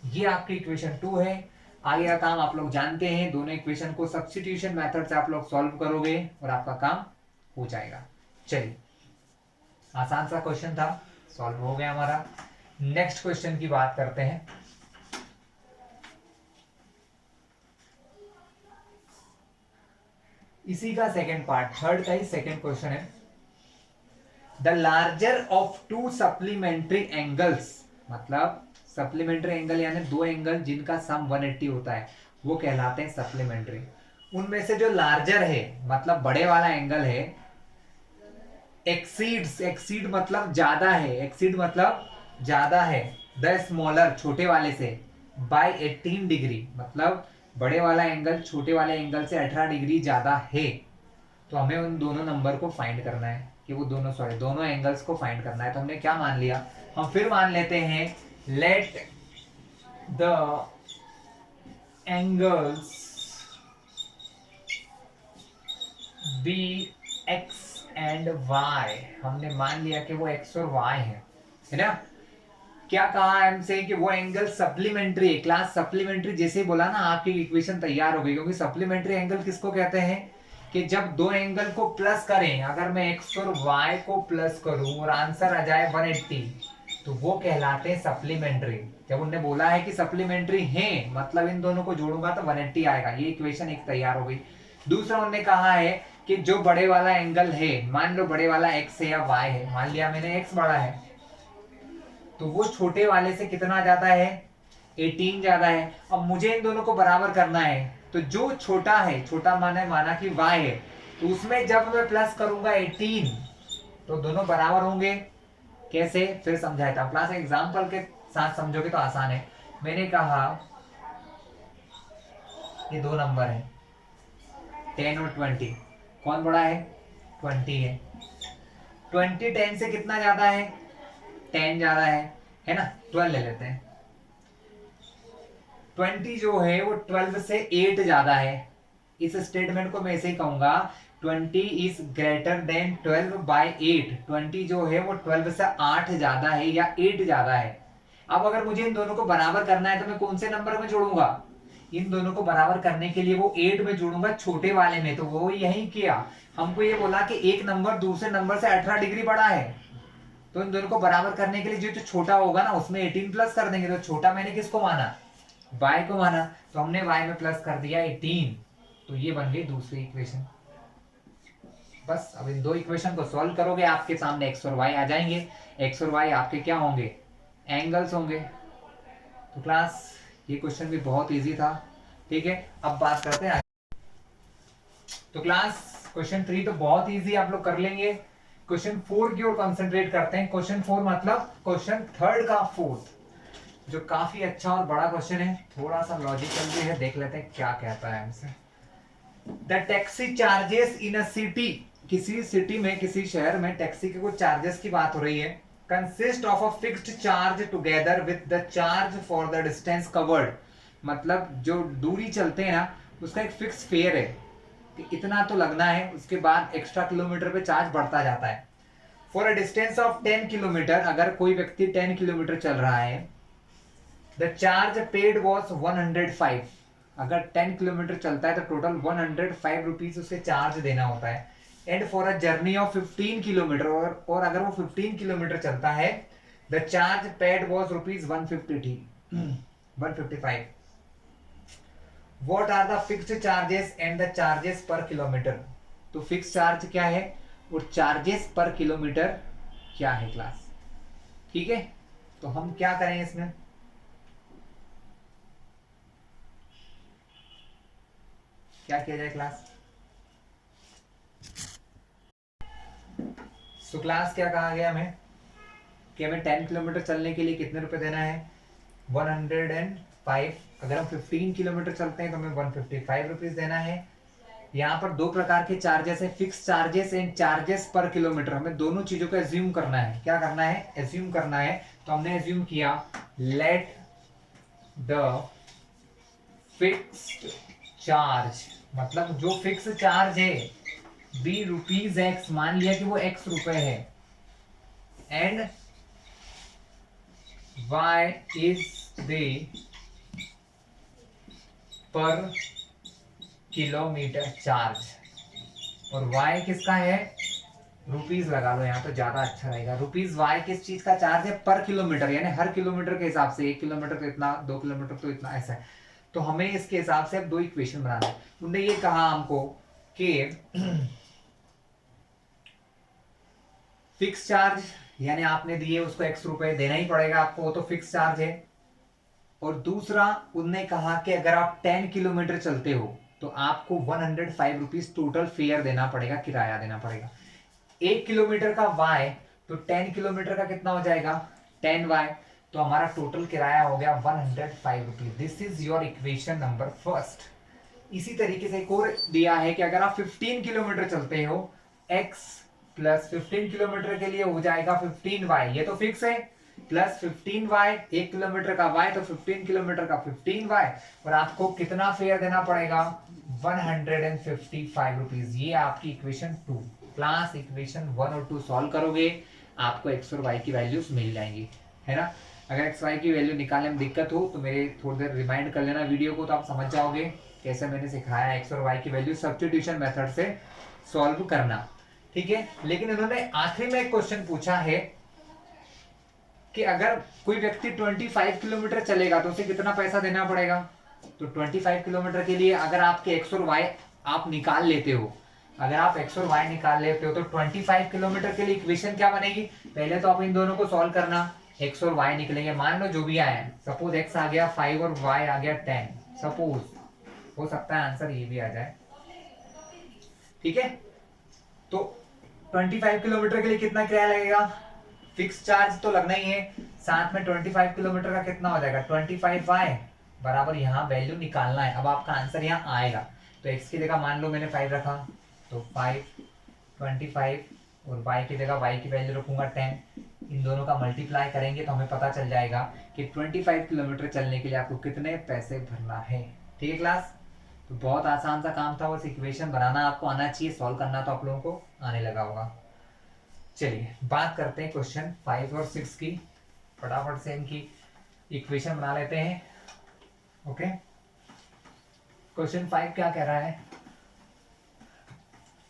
ये आपकी इक्वेशन 2 है। आगे का काम आप लोग जानते हैं, दोनों इक्वेशन को सब्स्टिट्यूशन मेथड से आप लोग सॉल्व करोगे और आपका काम हो जाएगा। चलिए, आसान सा क्वेश्चन था, सॉल्व हो गया हमारा। नेक्स्ट क्वेश्चन की बात करते हैं। इसी का सेकंड पार्ट, थर्ड का ही सेकंड क्वेश्चन है। The larger of to supplementary angles, मतलब सप्लीमेंट्री एंगल यानी दो एंगल जिनका सम 180 होता है वो कहलाते हैं सप्लीमेंट्री। उनमें से जो लार्जर है मतलब बड़े वाला एंगल है, एक्सीड्स, एक्सीड मतलब ज्यादा है, एक्सीड मतलब ज्यादा है, द स्मॉलर छोटे वाले से, बाय 18 डिग्री, मतलब बड़े वाला एंगल छोटे वाले एंगल से 18 डिग्री ज्यादा है। तो हमें उन दोनों नंबर को फाइंड करना है कि वो दोनों, सॉरी दोनों एंगल्स को फाइंड करना है। तो हमने क्या मान लिया, हम फिर मान लेते हैं let the angles be x and y. हमने मान लिया कि वो एक्स और वाई है ना। क्या कहा हमसे कि वो एंगल सप्लीमेंट्री है। क्लास सप्लीमेंट्री जैसे ही बोला ना आपकी इक्वेशन तैयार हो गई, क्योंकि सप्लीमेंट्री एंगल किसको कहते हैं कि जब दो एंगल को प्लस करें, अगर मैं एक्स और वाई को प्लस करूं और आंसर आ जाए 180 तो वो कहलाते हैं सप्लीमेंट्री। जब उन्होंने बोला है कि सप्लीमेंट्री है मतलब इन दोनों को जोड़ूंगा तो 180 आएगा, ये इक्वेशन एक तैयार हो गई। दूसरा उन्होंने कहा है कि जो बड़े वाला एंगल है, मान लो बड़े वाला एक्स है या वाई है, मान लिया मैंने एक्स बड़ा है, तो वो छोटे वाले से कितना ज्यादा है? 18 ज्यादा है। अब मुझे इन दोनों को बराबर करना है, तो जो छोटा है, छोटा माना कि y है, तो उसमें जब मैं प्लस करूंगा 18 तो दोनों बराबर होंगे। कैसे? फिर समझाता हूं, क्लास एग्जाम्पल के साथ समझोगे तो आसान है। मैंने कहा ये दो नंबर है 10 और 20, कौन बड़ा है? 20 है। 20 10 से कितना ज्यादा है? 10 ज्यादा है ना। 12 ले लेते हैं। 20 जो है वो 12 से 8 ज्यादा है। इस स्टेटमेंट को मैं ऐसे ही कहूंगा 20 इज ग्रेटर देन 12 बाई 8। 20 जो है वो 12 से 8 ज्यादा है या 8 ज्यादा है। अब अगर मुझे इन दोनों को बराबर करना है तो मैं कौन से नंबर में जोड़ूंगा? इन दोनों को बराबर करने के लिए वो 8 में जोड़ूंगा, छोटे वाले में। तो वो यही किया, हमको ये बोला कि एक नंबर दूसरे नंबर से 18 डिग्री बड़ा है, तो इन दोनों को बराबर करने के लिए जो छोटा होगा ना उसमें 18 प्लस कर देंगे। तो छोटा मैंने किसको माना? y को माना, तो हमने y में प्लस कर दिया 18। तो ये बन गई दूसरी इक्वेशन। बस अब इन दो इक्वेशन को सॉल्व करोगे, आपके सामने x और y आ जाएंगे। x और y आपके क्या होंगे? एंगल्स होंगे। तो क्लास ये क्वेश्चन भी बहुत इजी था। ठीक है, अब बात करते हैं। तो क्लास क्वेश्चन 3 तो बहुत इजी आप लोग कर लेंगे। क्वेश्चन 4 की ओर कंसंट्रेट करते हैं। क्वेश्चन 4 मतलब क्वेश्चन थर्ड का फोर्थ, जो काफी अच्छा और बड़ा क्वेश्चन है, थोड़ा सा लॉजिकल भी है। देख लेते हैं क्या कहता है हमसे। The taxi charges in a city, किसी सिटी में, किसी शहर में टैक्सी के कुछ चार्जेस की बात हो रही है। Consist of a fixed charge together with the charge for the distance covered, मतलब जो दूरी चलते हैं ना उसका एक फिक्स फेयर है कि इतना तो लगना है, उसके बाद एक्स्ट्रा किलोमीटर पे चार्ज बढ़ता जाता है। For a distance of 10 kilometre, अगर कोई व्यक्ति 10 किलोमीटर चल रहा है, द चार्ज पेड वॉज 105, अगर 10 किलोमीटर चलता है तो टोटल 105 रुपीज उसे चार्ज देना होता है। And for a journey of 15 kilometre, और अगर वो 15 किलोमीटर चलता है, the charge paid was rupees 155। What are the fixed charges and the charges per kilometre. तो फिक्स चार्ज क्या है और चार्जेस पर किलोमीटर क्या है क्लास। ठीक है, तो हम क्या करें इसमें, क्या किया जाए क्लास। सो क्लास क्या कहा गया हमें कि हमें 10 किलोमीटर चलने के लिए कितने रुपए देना है, 105। अगर हम 15 किलोमीटर चलते हैं तो हमें 155 रुपीज देना है। यहाँ पर दो प्रकार के चार्जेस है, fix charges and charges per kilometre. हमें दोनों चीजों को एज्यूम करना है। क्या करना है, एज्यूम करना है। तो हमने एज्यूम किया, लेट द फिक्स्ड चार्ज, मतलब जो फिक्स चार्ज है बी रुपीज एक्स, मान लिया कि वो एक्स रुपए है, एंड y is the पर किलोमीटर चार्ज, और y किसका है, रुपीज लगा लो यहाँ तो ज्यादा अच्छा रहेगा। रुपीज y किस चीज का चार्ज है, पर किलोमीटर, यानी हर किलोमीटर के हिसाब से, 1 किलोमीटर तो इतना, 2 किलोमीटर तो इतना, ऐसा है। तो हमें इसके हिसाब से अब दो इक्वेशन बनाना है। उन्होंने ये कहा हमको कि फिक्स चार्ज यानी आपने दिए उसको x रुपए देना ही पड़ेगा आपको, वो तो फिक्स चार्ज है। और दूसरा उनने कहा कि अगर आप 10 किलोमीटर चलते हो तो आपको 105 रुपीज टोटल फेयर देना पड़ेगा, किराया देना पड़ेगा। 1 किलोमीटर का y, तो 10 किलोमीटर का कितना हो जाएगा, 10y। तो हमारा टोटल किराया हो गया 105 rupees. This is your equation number first. इसी तरीके से एक और दिया है कि अगर आप 15 किलोमीटर चलते हो, x प्लस 15 किलोमीटर के लिए हो जाएगा 15y, ये तो फिक्स है, प्लस 15y, 1 किलोमीटर का y तो 15 किलोमीटर का 15y, और आपको कितना फेयर देना पड़ेगा, 155 रुपीज। ये आपकी इक्वेशन 2। क्लास इक्वेशन 1 और 2 सॉल्व करोगे, आपको x और y की वैल्यूज मिल जाएंगी, है ना। अगर x y की वैल्यू निकालने में दिक्कत हो तो मेरे थोड़ी देर रिमाइंड कर लेना वीडियो को, तो आप समझ जाओगे कैसे मैंने सिखाया x और y की वैल्यू सब्स्टिट्यूशन मेथड से सॉल्व करना। ठीक है, लेकिन इन्होंने आखिरी में एक क्वेश्चन पूछा है कि अगर कोई व्यक्ति 25 किलोमीटर चलेगा तो उसे कितना पैसा देना पड़ेगा। तो 25 किलोमीटर के लिए अगर आपके x और y आप निकाल लेते हो, अगर आप x और y निकाल लेते हो तो 25 किलोमीटर के लिए इक्वेशन क्या बनेगी, पहले तो आप इन दोनों को सॉल्व करना, x और y निकलेंगे। मान लो जो भी आया, सपोज x आ गया 5 और y आ गया 10, सपोज, हो सकता है आंसर ये भी आ जाए। ठीक है, तो 25 किलोमीटर के लिए कितना किराया लगेगा, फिक्स चार्ज तो लगना ही है, साथ में 25 किलोमीटर का कितना हो जाएगा, 25y बराबर, यहाँ वैल्यू निकालना है। अब आपका आंसर यहाँ आएगा, तो x की जगह मान लो मैंने 5 रखा, तो 5, 25, और y की जगह y की वैल्यू रखूंगा 10। इन दोनों का मल्टीप्लाई करेंगे तो हमें पता चल जाएगा कि 25 किलोमीटर चलने के लिए आपको कितने पैसे भरना है। ठीक है क्लास, तो बहुत आसान सा काम था, बस इक्वेशन बनाना आपको आना चाहिए, सॉल्व करना तो आप लोगों को आने लगा होगा। चलिए बात करते हैं क्वेश्चन 5 और 6 की, फटाफट से इनकी इक्वेशन बना लेते हैं। ओके, क्वेश्चन 5 क्या कह रहा है,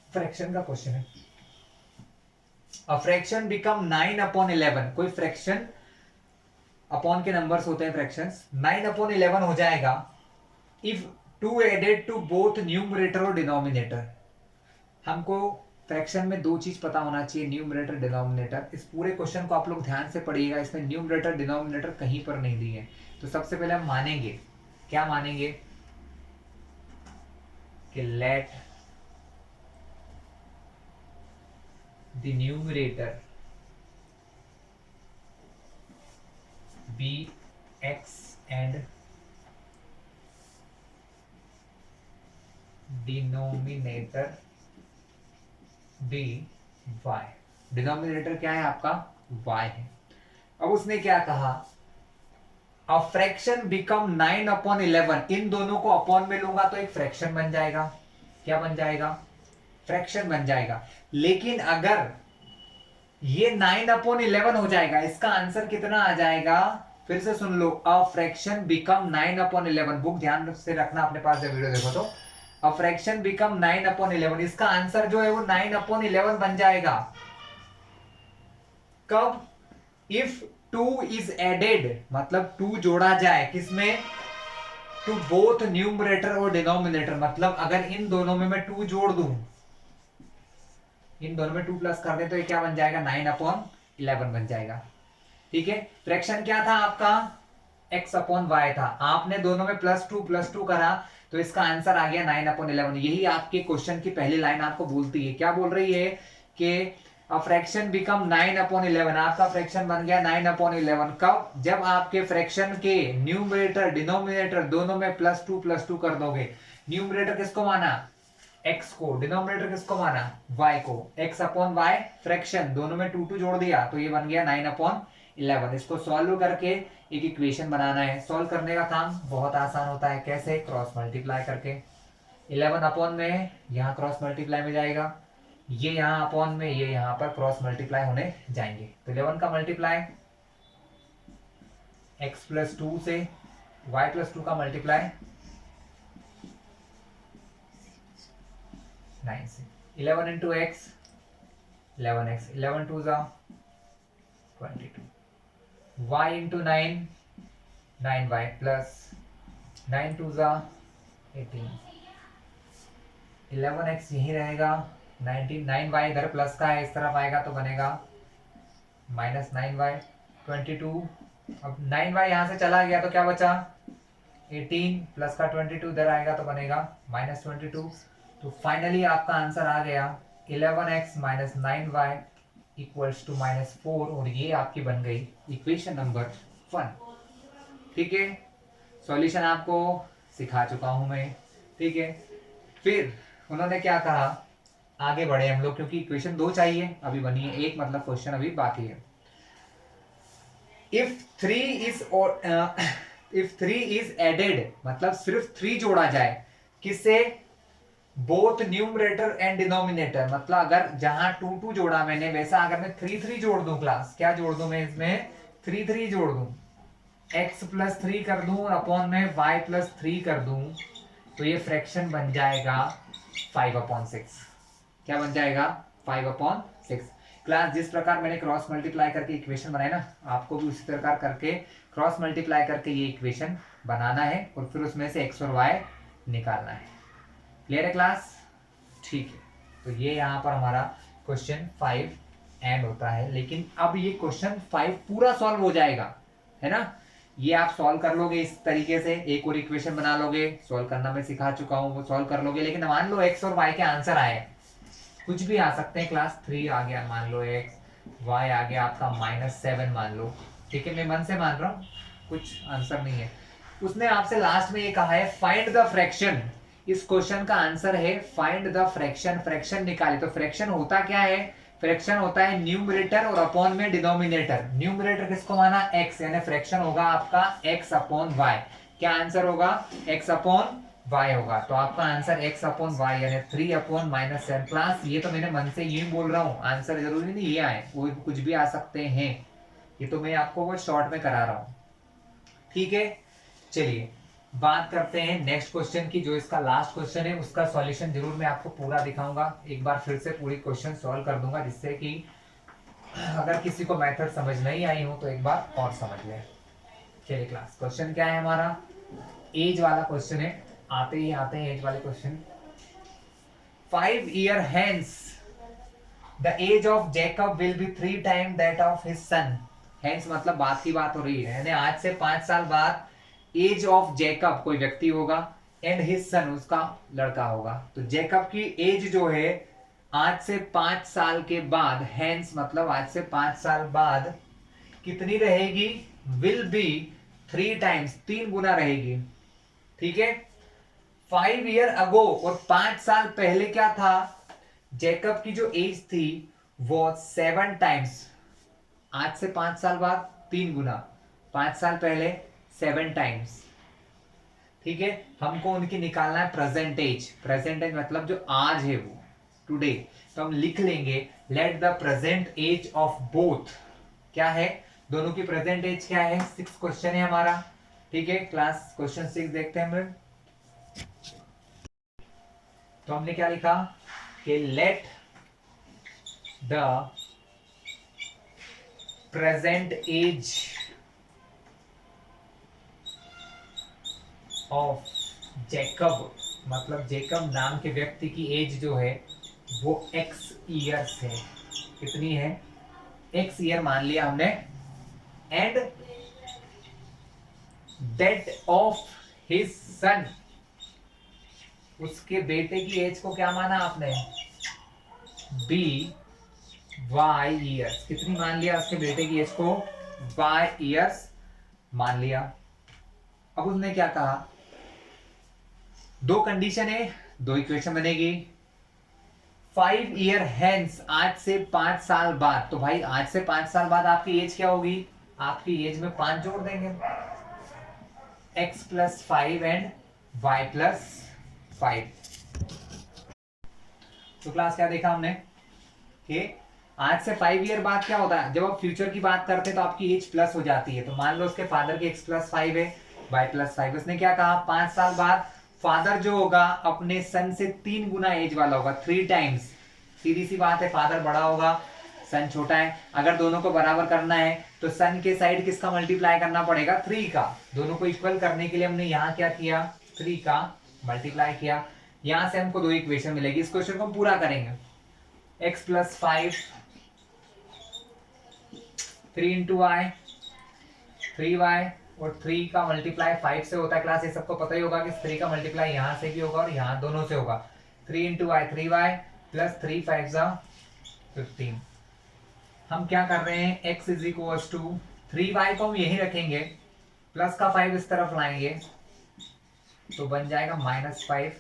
फ्रैक्शन का क्वेश्चन है। अ फ्रैक्शन बिकम 9/11, कोई फ्रैक्शन, अपॉन के नंबर्स होते हैं फ्रैक्शंस, 9/11 हो जाएगा if 2 added to both numerator और डिनोमिनेटर। हमको फ्रैक्शन में दो चीज पता होना चाहिए, न्यूमरेटर डिनोमिनेटर। इस पूरे क्वेश्चन को आप लोग ध्यान से पढ़िएगा, इसमें न्यूमरेटर डिनोमिनेटर कहीं पर नहीं दिए। तो सबसे पहले हम मानेंगे, क्या मानेंगे कि let the numerator be x and denominator be y। Denominator क्या है आपका, y है। अब उसने क्या कहा, अ फ्रैक्शन बिकम 9/11, इन दोनों को अपॉन में लूंगा तो एक फ्रैक्शन बन जाएगा। क्या बन जाएगा, फ्रैक्शन बन जाएगा। लेकिन अगर ये 9/11 हो जाएगा, इसका आंसर कितना आ जाएगा, फिर से सुन लो, अ फ्रैक्शन बिकम 9/11, बुक ध्यान से रखना अपने पास जब वीडियो देखो तो, अ फ्रैक्शन बिकम 9/11, इसका आंसर जो है वो 9/11 बन जाएगा। कब? इफ 2 इज एडेड, मतलब 2 जोड़ा जाए किसमें? टू बोथ न्यूमरेटर और डिनोमिनेटर, मतलब अगर इन दोनों में मैं 2 जोड़ दूं, इन दोनों में 2 प्लस कर दे तो ये क्या बन जाएगा? 9/11 बन जाएगा। ठीक है, फ्रैक्शन क्या था आपका? x/y था, आपने दोनों में +2 करा तो इसका आंसर आ गया 9/11। यही आपके क्वेश्चन की पहली लाइन आपको बोलती है, क्या बोल रही है? कि अ फ्रैक्शन बिकम 9/11, आपका फ्रैक्शन बन गया 9/11। कब? जब आपके फ्रैक्शन के न्यूमरेटर डिनोमिनेटर दोनों में +2 कर दोगे। न्यूमरेटर किसको माना? x को, डिनोमिनेटर किसको माना? y को। x/y फ्रैक्शन, दोनों में 2 जोड़ दिया तो ये बन गया 9/11। इसको सॉल्व करके एक इक्वेशन बनाना है। सॉल्व करने का काम बहुत आसान होता है। कैसे? क्रॉस मल्टीप्लाई करके। 11 अपॉन में यहाँ क्रॉस मल्टीप्लाई में जाएगा, ये यहाँ अपॉन में, ये यहाँ पर क्रॉस मल्टीप्लाई होने जाएंगे। तो 11 का मल्टीप्लाई x+2 से, y+2 का मल्टीप्लाई 9 से। 11 इंटू एक्स 11x, 11 2 जा 22, y इंटू 9 9y प्लस 9 2 जा 18, 11x यही रहेगा, 19 9y इधर प्लस का है, इस तरफ आएगा तो बनेगा -9y 22। अब 9y यहां से चला गया तो क्या बचा? 18 प्लस का 22 इधर आएगा तो बनेगा -22। तो फाइनली आपका आंसर आ गया 11x minus 9y equals to -4, और ये आपकी बन गई इक्वेशन नंबर 1। ठीक है, सॉल्यूशन आपको सिखा चुका हूं मैं। ठीक है, फिर उन्होंने क्या कहा, आगे बढ़े हम लोग, क्योंकि इक्वेशन 2 चाहिए, अभी बनी है एक, मतलब क्वेश्चन अभी बाकी है। इफ 3 इज एडेड, मतलब सिर्फ 3 जोड़ा जाए, किससे? बोथ न्यूमरेटर एंड डिनोमिनेटर, मतलब अगर जहां 2 जोड़ा मैंने, वैसा अगर मैं 3 जोड़ दूं, क्लास क्या जोड़ दूं मैं इसमें? 3 जोड़ दूं, x+3 कर दूं और अपॉन में y+3 कर दूं, तो ये फ्रैक्शन बन जाएगा 5/6। क्या बन जाएगा? 5/6। क्लास जिस प्रकार मैंने क्रॉस मल्टीप्लाई करके इक्वेशन बनाया ना, आपको भी उसी प्रकार करके क्रॉस मल्टीप्लाई करके ये इक्वेशन बनाना है और फिर उसमें से x और y निकालना है। क्लियर है क्लास? ठीक है, तो ये यहाँ पर हमारा क्वेश्चन 5 एंड होता है। लेकिन अब ये क्वेश्चन 5 पूरा सॉल्व हो जाएगा, है ना? ये आप सॉल्व कर लोगे इस तरीके से, एक और इक्वेशन बना लोगे, सॉल्व करना मैं सिखा चुका हूँ, वो सॉल्व कर लोगे। लेकिन मान लो x और y के आंसर आए, कुछ भी आ सकते हैं, क्लास 3 आ गया मान लो, x y आ गया आपका -7 मान लो। ठीक है, मैं मन से मान रहा हूँ, कुछ आंसर नहीं है। उसने आपसे लास्ट में ये कहा है फाइंड द फ्रैक्शन। इस क्वेश्चन का आंसर है फाइंड द फ्रैक्शन, फ्रैक्शन निकाले। तो फ्रैक्शन होता क्या है? फ्रैक्शन होता है न्यूमरेटर और अपॉन में डिनोमिनेटर। न्यूमरेटर किसको माना? x, यानी फ्रैक्शन होगा आपका x/y। क्या आंसर होगा? x/y होगा। तो आपका आंसर x/y यानी 3/-7। क्लास ये तो मैंने मन से यूं बोल रहा हूँ, आंसर जरूरी नहीं ये आए, वो कुछ भी आ सकते हैं, ये तो मैं आपको वो शॉर्ट में करा रहा हूँ। ठीक है, चलिए बात करते हैं नेक्स्ट क्वेश्चन की, जो इसका लास्ट क्वेश्चन है। उसका सॉल्यूशन जरूर मैं आपको पूरा दिखाऊंगा, एक बार फिर से पूरी क्वेश्चन सॉल्व कर दूंगा, जिससे कि अगर किसी को मेथड समझ नहीं आई हो तो एक बार और समझ ले। चलिए क्लास, क्वेश्चन क्या है हमारा? एज वाला क्वेश्चन है, आते ही आते हैं एज वाले question. 5 years hence the age of Jacob will be 3 times that of his son। hence मतलब बात की बात हो रही है, यानी आज से 5 साल बाद एज ऑफ जेकब कोई व्यक्ति होगा एंड हिज सन उसका लड़का होगा। तो जेकब की एज जो है आज से 5 साल के बाद, हेंस मतलब आज से 5 साल बाद कितनी रहेगी? विल बी 3 टाइम्स, 3 गुना रहेगी। ठीक है, 5 ईयर अगो, और 5 साल पहले क्या था? जेकब की जो एज थी वो 7 टाइम्स, आज से 5 साल बाद 3 गुना, 5 साल पहले 7 टाइम्स। ठीक है, हमको उनकी निकालना है प्रेजेंट एज। प्रेजेंट एज मतलब जो आज है वो, टुडे। तो हम लिख लेंगे let the present age of both, क्या है? दोनों की प्रेजेंट एज क्या है, 6 क्वेश्चन है हमारा। ठीक है, क्लास क्वेश्चन 6 देखते हैं हम लोग। तो हमने क्या लिखा कि let the present age of Jacob, मतलब जैकब नाम के व्यक्ति की एज जो है वो एक्स ईयर्स है। कितनी है, एक्स ईयर मान लिया हमने। And that of his son, उसके बेटे की एज को क्या माना आपने, बी वाई ईयर्स। कितनी मान लिया उसके बेटे की एज को, वाई ईयर्स मान लिया। अब उसने क्या कहा, दो कंडीशन है, दो इक्वेशन बनेगी। 5 ईयर हेंस, आज से 5 साल बाद। तो भाई आज से 5 साल बाद आपकी एज क्या होगी, आपकी एज में 5 जोड़ देंगे, x plus 5 and y plus 5। तो क्लास क्या देखा हमने कि आज से 5 ईयर बाद क्या होता है, जब आप फ्यूचर की बात करते हैं तो आपकी एज प्लस हो जाती है। तो मान लो उसके फादर की x प्लस 5 है, y प्लस 5। उसने क्या कहा, 5 साल बाद फादर जो होगा अपने सन से 3 गुना एज वाला होगा, 3 टाइम्स। सीधी सी बात है, फादर बड़ा होगा, सन छोटा है। अगर दोनों को बराबर करना है तो सन के साइड किसका मल्टीप्लाई करना पड़ेगा, 3 का। दोनों को इक्वल करने के लिए हमने यहाँ क्या किया, 3 का मल्टीप्लाई किया। यहां से हमको दो इक्वेशन मिलेगी। इस क्वेश्चन को हम पूरा करेंगे, x plus 5 3 into Y, 3y, और 3 का मल्टीप्लाई 5 से होता है। क्लास ये सबको पता ही होगा कि 3 का मल्टीप्लाई यहां से भी होगा और यहां दोनों से होगा। 3 इंटू वाई 3y प्लस 3 5 15। हम क्या कर रहे हैं, x is equal to 3y को हम यही रखेंगे, प्लस का 5 इस तरफ लाएंगे तो बन जाएगा -5।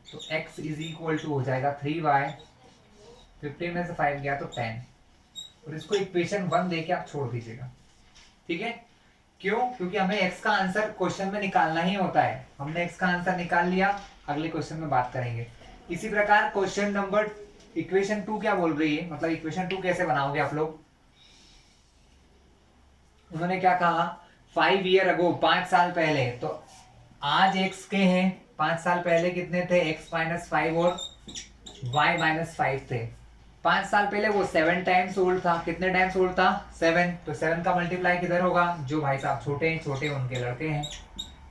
तो x इज इक्वल टू हो जाएगा 3y, 15 में से 5 गया तो 10। और इसको इक्वेशन 1 देके आप छोड़ दीजिएगा। ठीक है, क्यों, क्योंकि हमें x का आंसर क्वेश्चन में निकालना ही होता है। हमने x का आंसर निकाल लिया, अगले क्वेश्चन में बात करेंगे। इसी प्रकार क्वेश्चन नंबर इक्वेशन 2 क्या बोल रही है, मतलब इक्वेशन 2 कैसे बनाओगे आप लोग। उन्होंने क्या कहा, 5 ईयर अगो, 5 साल पहले। तो आज x के हैं, 5 साल पहले कितने थे, x माइनस 5 और y माइनस 5 थे। 5 साल पहले वो 7 टाइम्स ओल्ड था। कितने टाइम्स ओल्ड था, 7। तो 7 का मल्टीप्लाई किधर होगा, जो भाई साहब छोटे हैं, छोटे उनके लड़के हैं।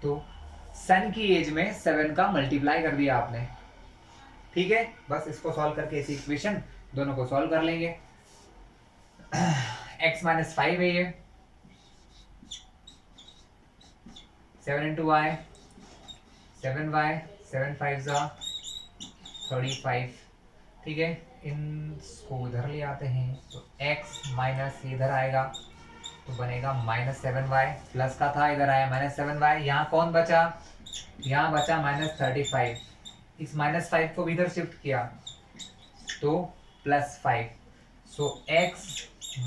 तो सन की एज में 7 का मल्टीप्लाई कर दिया आपने। ठीक है, बस इसको सॉल्व करके इसी इक्वेशन दोनों को सॉल्व कर लेंगे। x माइनस 5 है ये, 7 इंटू वाई 7y, 7 5 35। ठीक है, इनको इधर ले आते हैं तो x माइनस इधर आएगा तो बनेगा -7y, प्लस का था इधर आया -7y। यहाँ कौन बचा, यहाँ बचा -35। इस -5 को भी इधर शिफ्ट किया तो +5। So x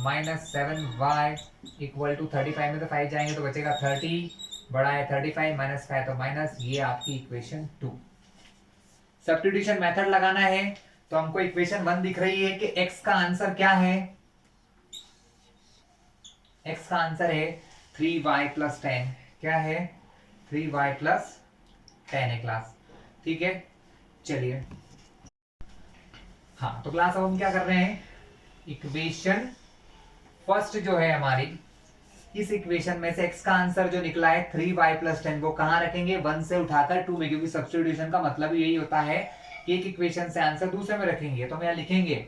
minus 7y equal to 35 में तो 5 जाएंगे तो बचेगा 30, बड़ा है 35 माइनस 5 तो माइनस। ये आपकी इक्वेशन 2। सब्स्टिट्यूशन मेथड लगाना है तो हमको इक्वेशन 1 दिख रही है कि x का आंसर क्या है, x का आंसर है 3y प्लस 10। क्या है, 3y प्लस 10 है क्लास। ठीक है, चलिए। हाँ, तो क्लास अब हम क्या कर रहे हैं, इक्वेशन फर्स्ट जो है हमारी, इस इक्वेशन में से x का आंसर जो निकला है 3y प्लस 10 वो कहां रखेंगे, 1 से उठाकर 2 में, क्योंकि सब्स्टिट्यूशन का मतलब यही होता है कि एक इक्वेशन से आंसर दूसरे में रखेंगे। तो हम यहां लिखेंगे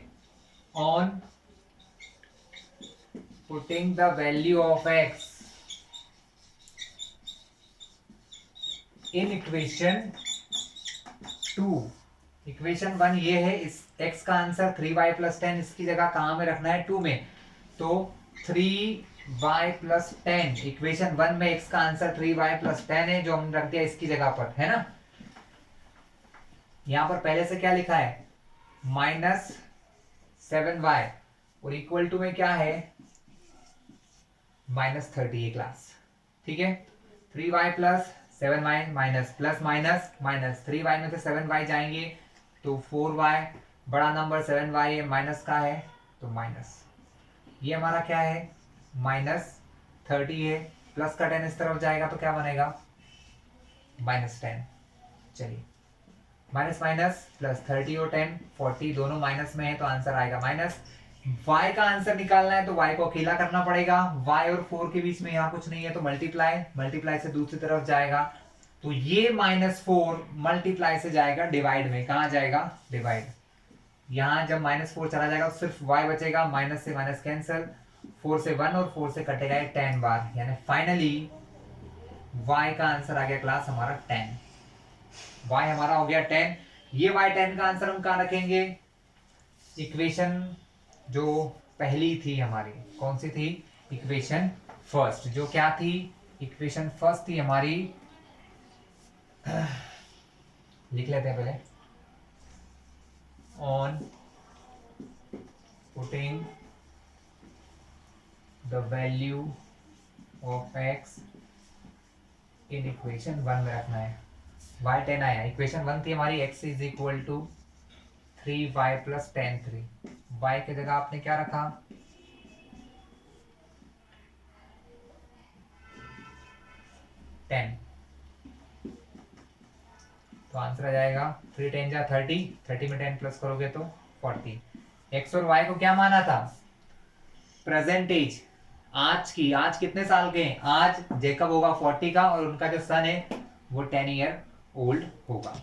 on putting the value of x in equation 2। Equation 1 ये है, इस x का आंसर 3y प्लस 10 इसकी जगह कहां में रखना है, 2 में। तो 3y प्लस 10, इक्वेशन 1 में x का आंसर 3y प्लस 10 है, जो हमने रख दिया इसकी जगह पर, है ना। यहां पर पहले से क्या लिखा है, -7y, और इक्वल टू में क्या है, -30 है क्लास। ठीक है, 3y plus 7y minus plus minus minus, 3y में से 7y जाएंगे तो 4y, बड़ा नंबर 7y है, माइनस का है तो माइनस। ये हमारा क्या है, -30 30 है, प्लस का 10 इस तरफ जाएगा तो क्या बनेगा -10। चलिए माइनस माइनस प्लस 30 और 10 40 दोनों माइनस में है तो आंसर आएगा माइनस। y का आंसर निकालना है तो y को अकेला करना पड़ेगा, y और 4 के बीच में यहाँ कुछ नहीं है तो मल्टीप्लाई, मल्टीप्लाई से दूसरी तरफ जाएगा तो ये -4 मल्टीप्लाई से जाएगा डिवाइड में, कहाँ जाएगा डिवाइड। यहाँ जब -4 चला जाएगा तो सिर्फ y बचेगा, माइनस से माइनस कैंसिल, 4 से 1 और 4 से कटेगा 10 बार, यानी फाइनली y का आंसर आ गया क्लास हमारा 10। y हमारा हो गया 10। ये y10 का आंसर हम कहाँ रखेंगे, इक्वेशन जो पहली थी हमारी, कौन सी थी, इक्वेशन फर्स्ट, जो क्या थी, इक्वेशन फर्स्ट थी हमारी, लिख लेते हैं पहले, on putting the value of x in equation 1 में रखना है। y10 आया, इक्वेशन 1 थी हमारी x is equal to 3y plus 10 3, y की जगह आपने क्या रखा 10, तो आंसर आ जाएगा 3 10 जा 30, 30 में 10 प्लस करोगे तो 40। x और y को क्या माना था, प्रेजेंट एज, आज की, आज कितने साल के हैं, आज जेकब होगा 40 का और उनका जो सन है वो 10 ईयर ओल्ड होगा।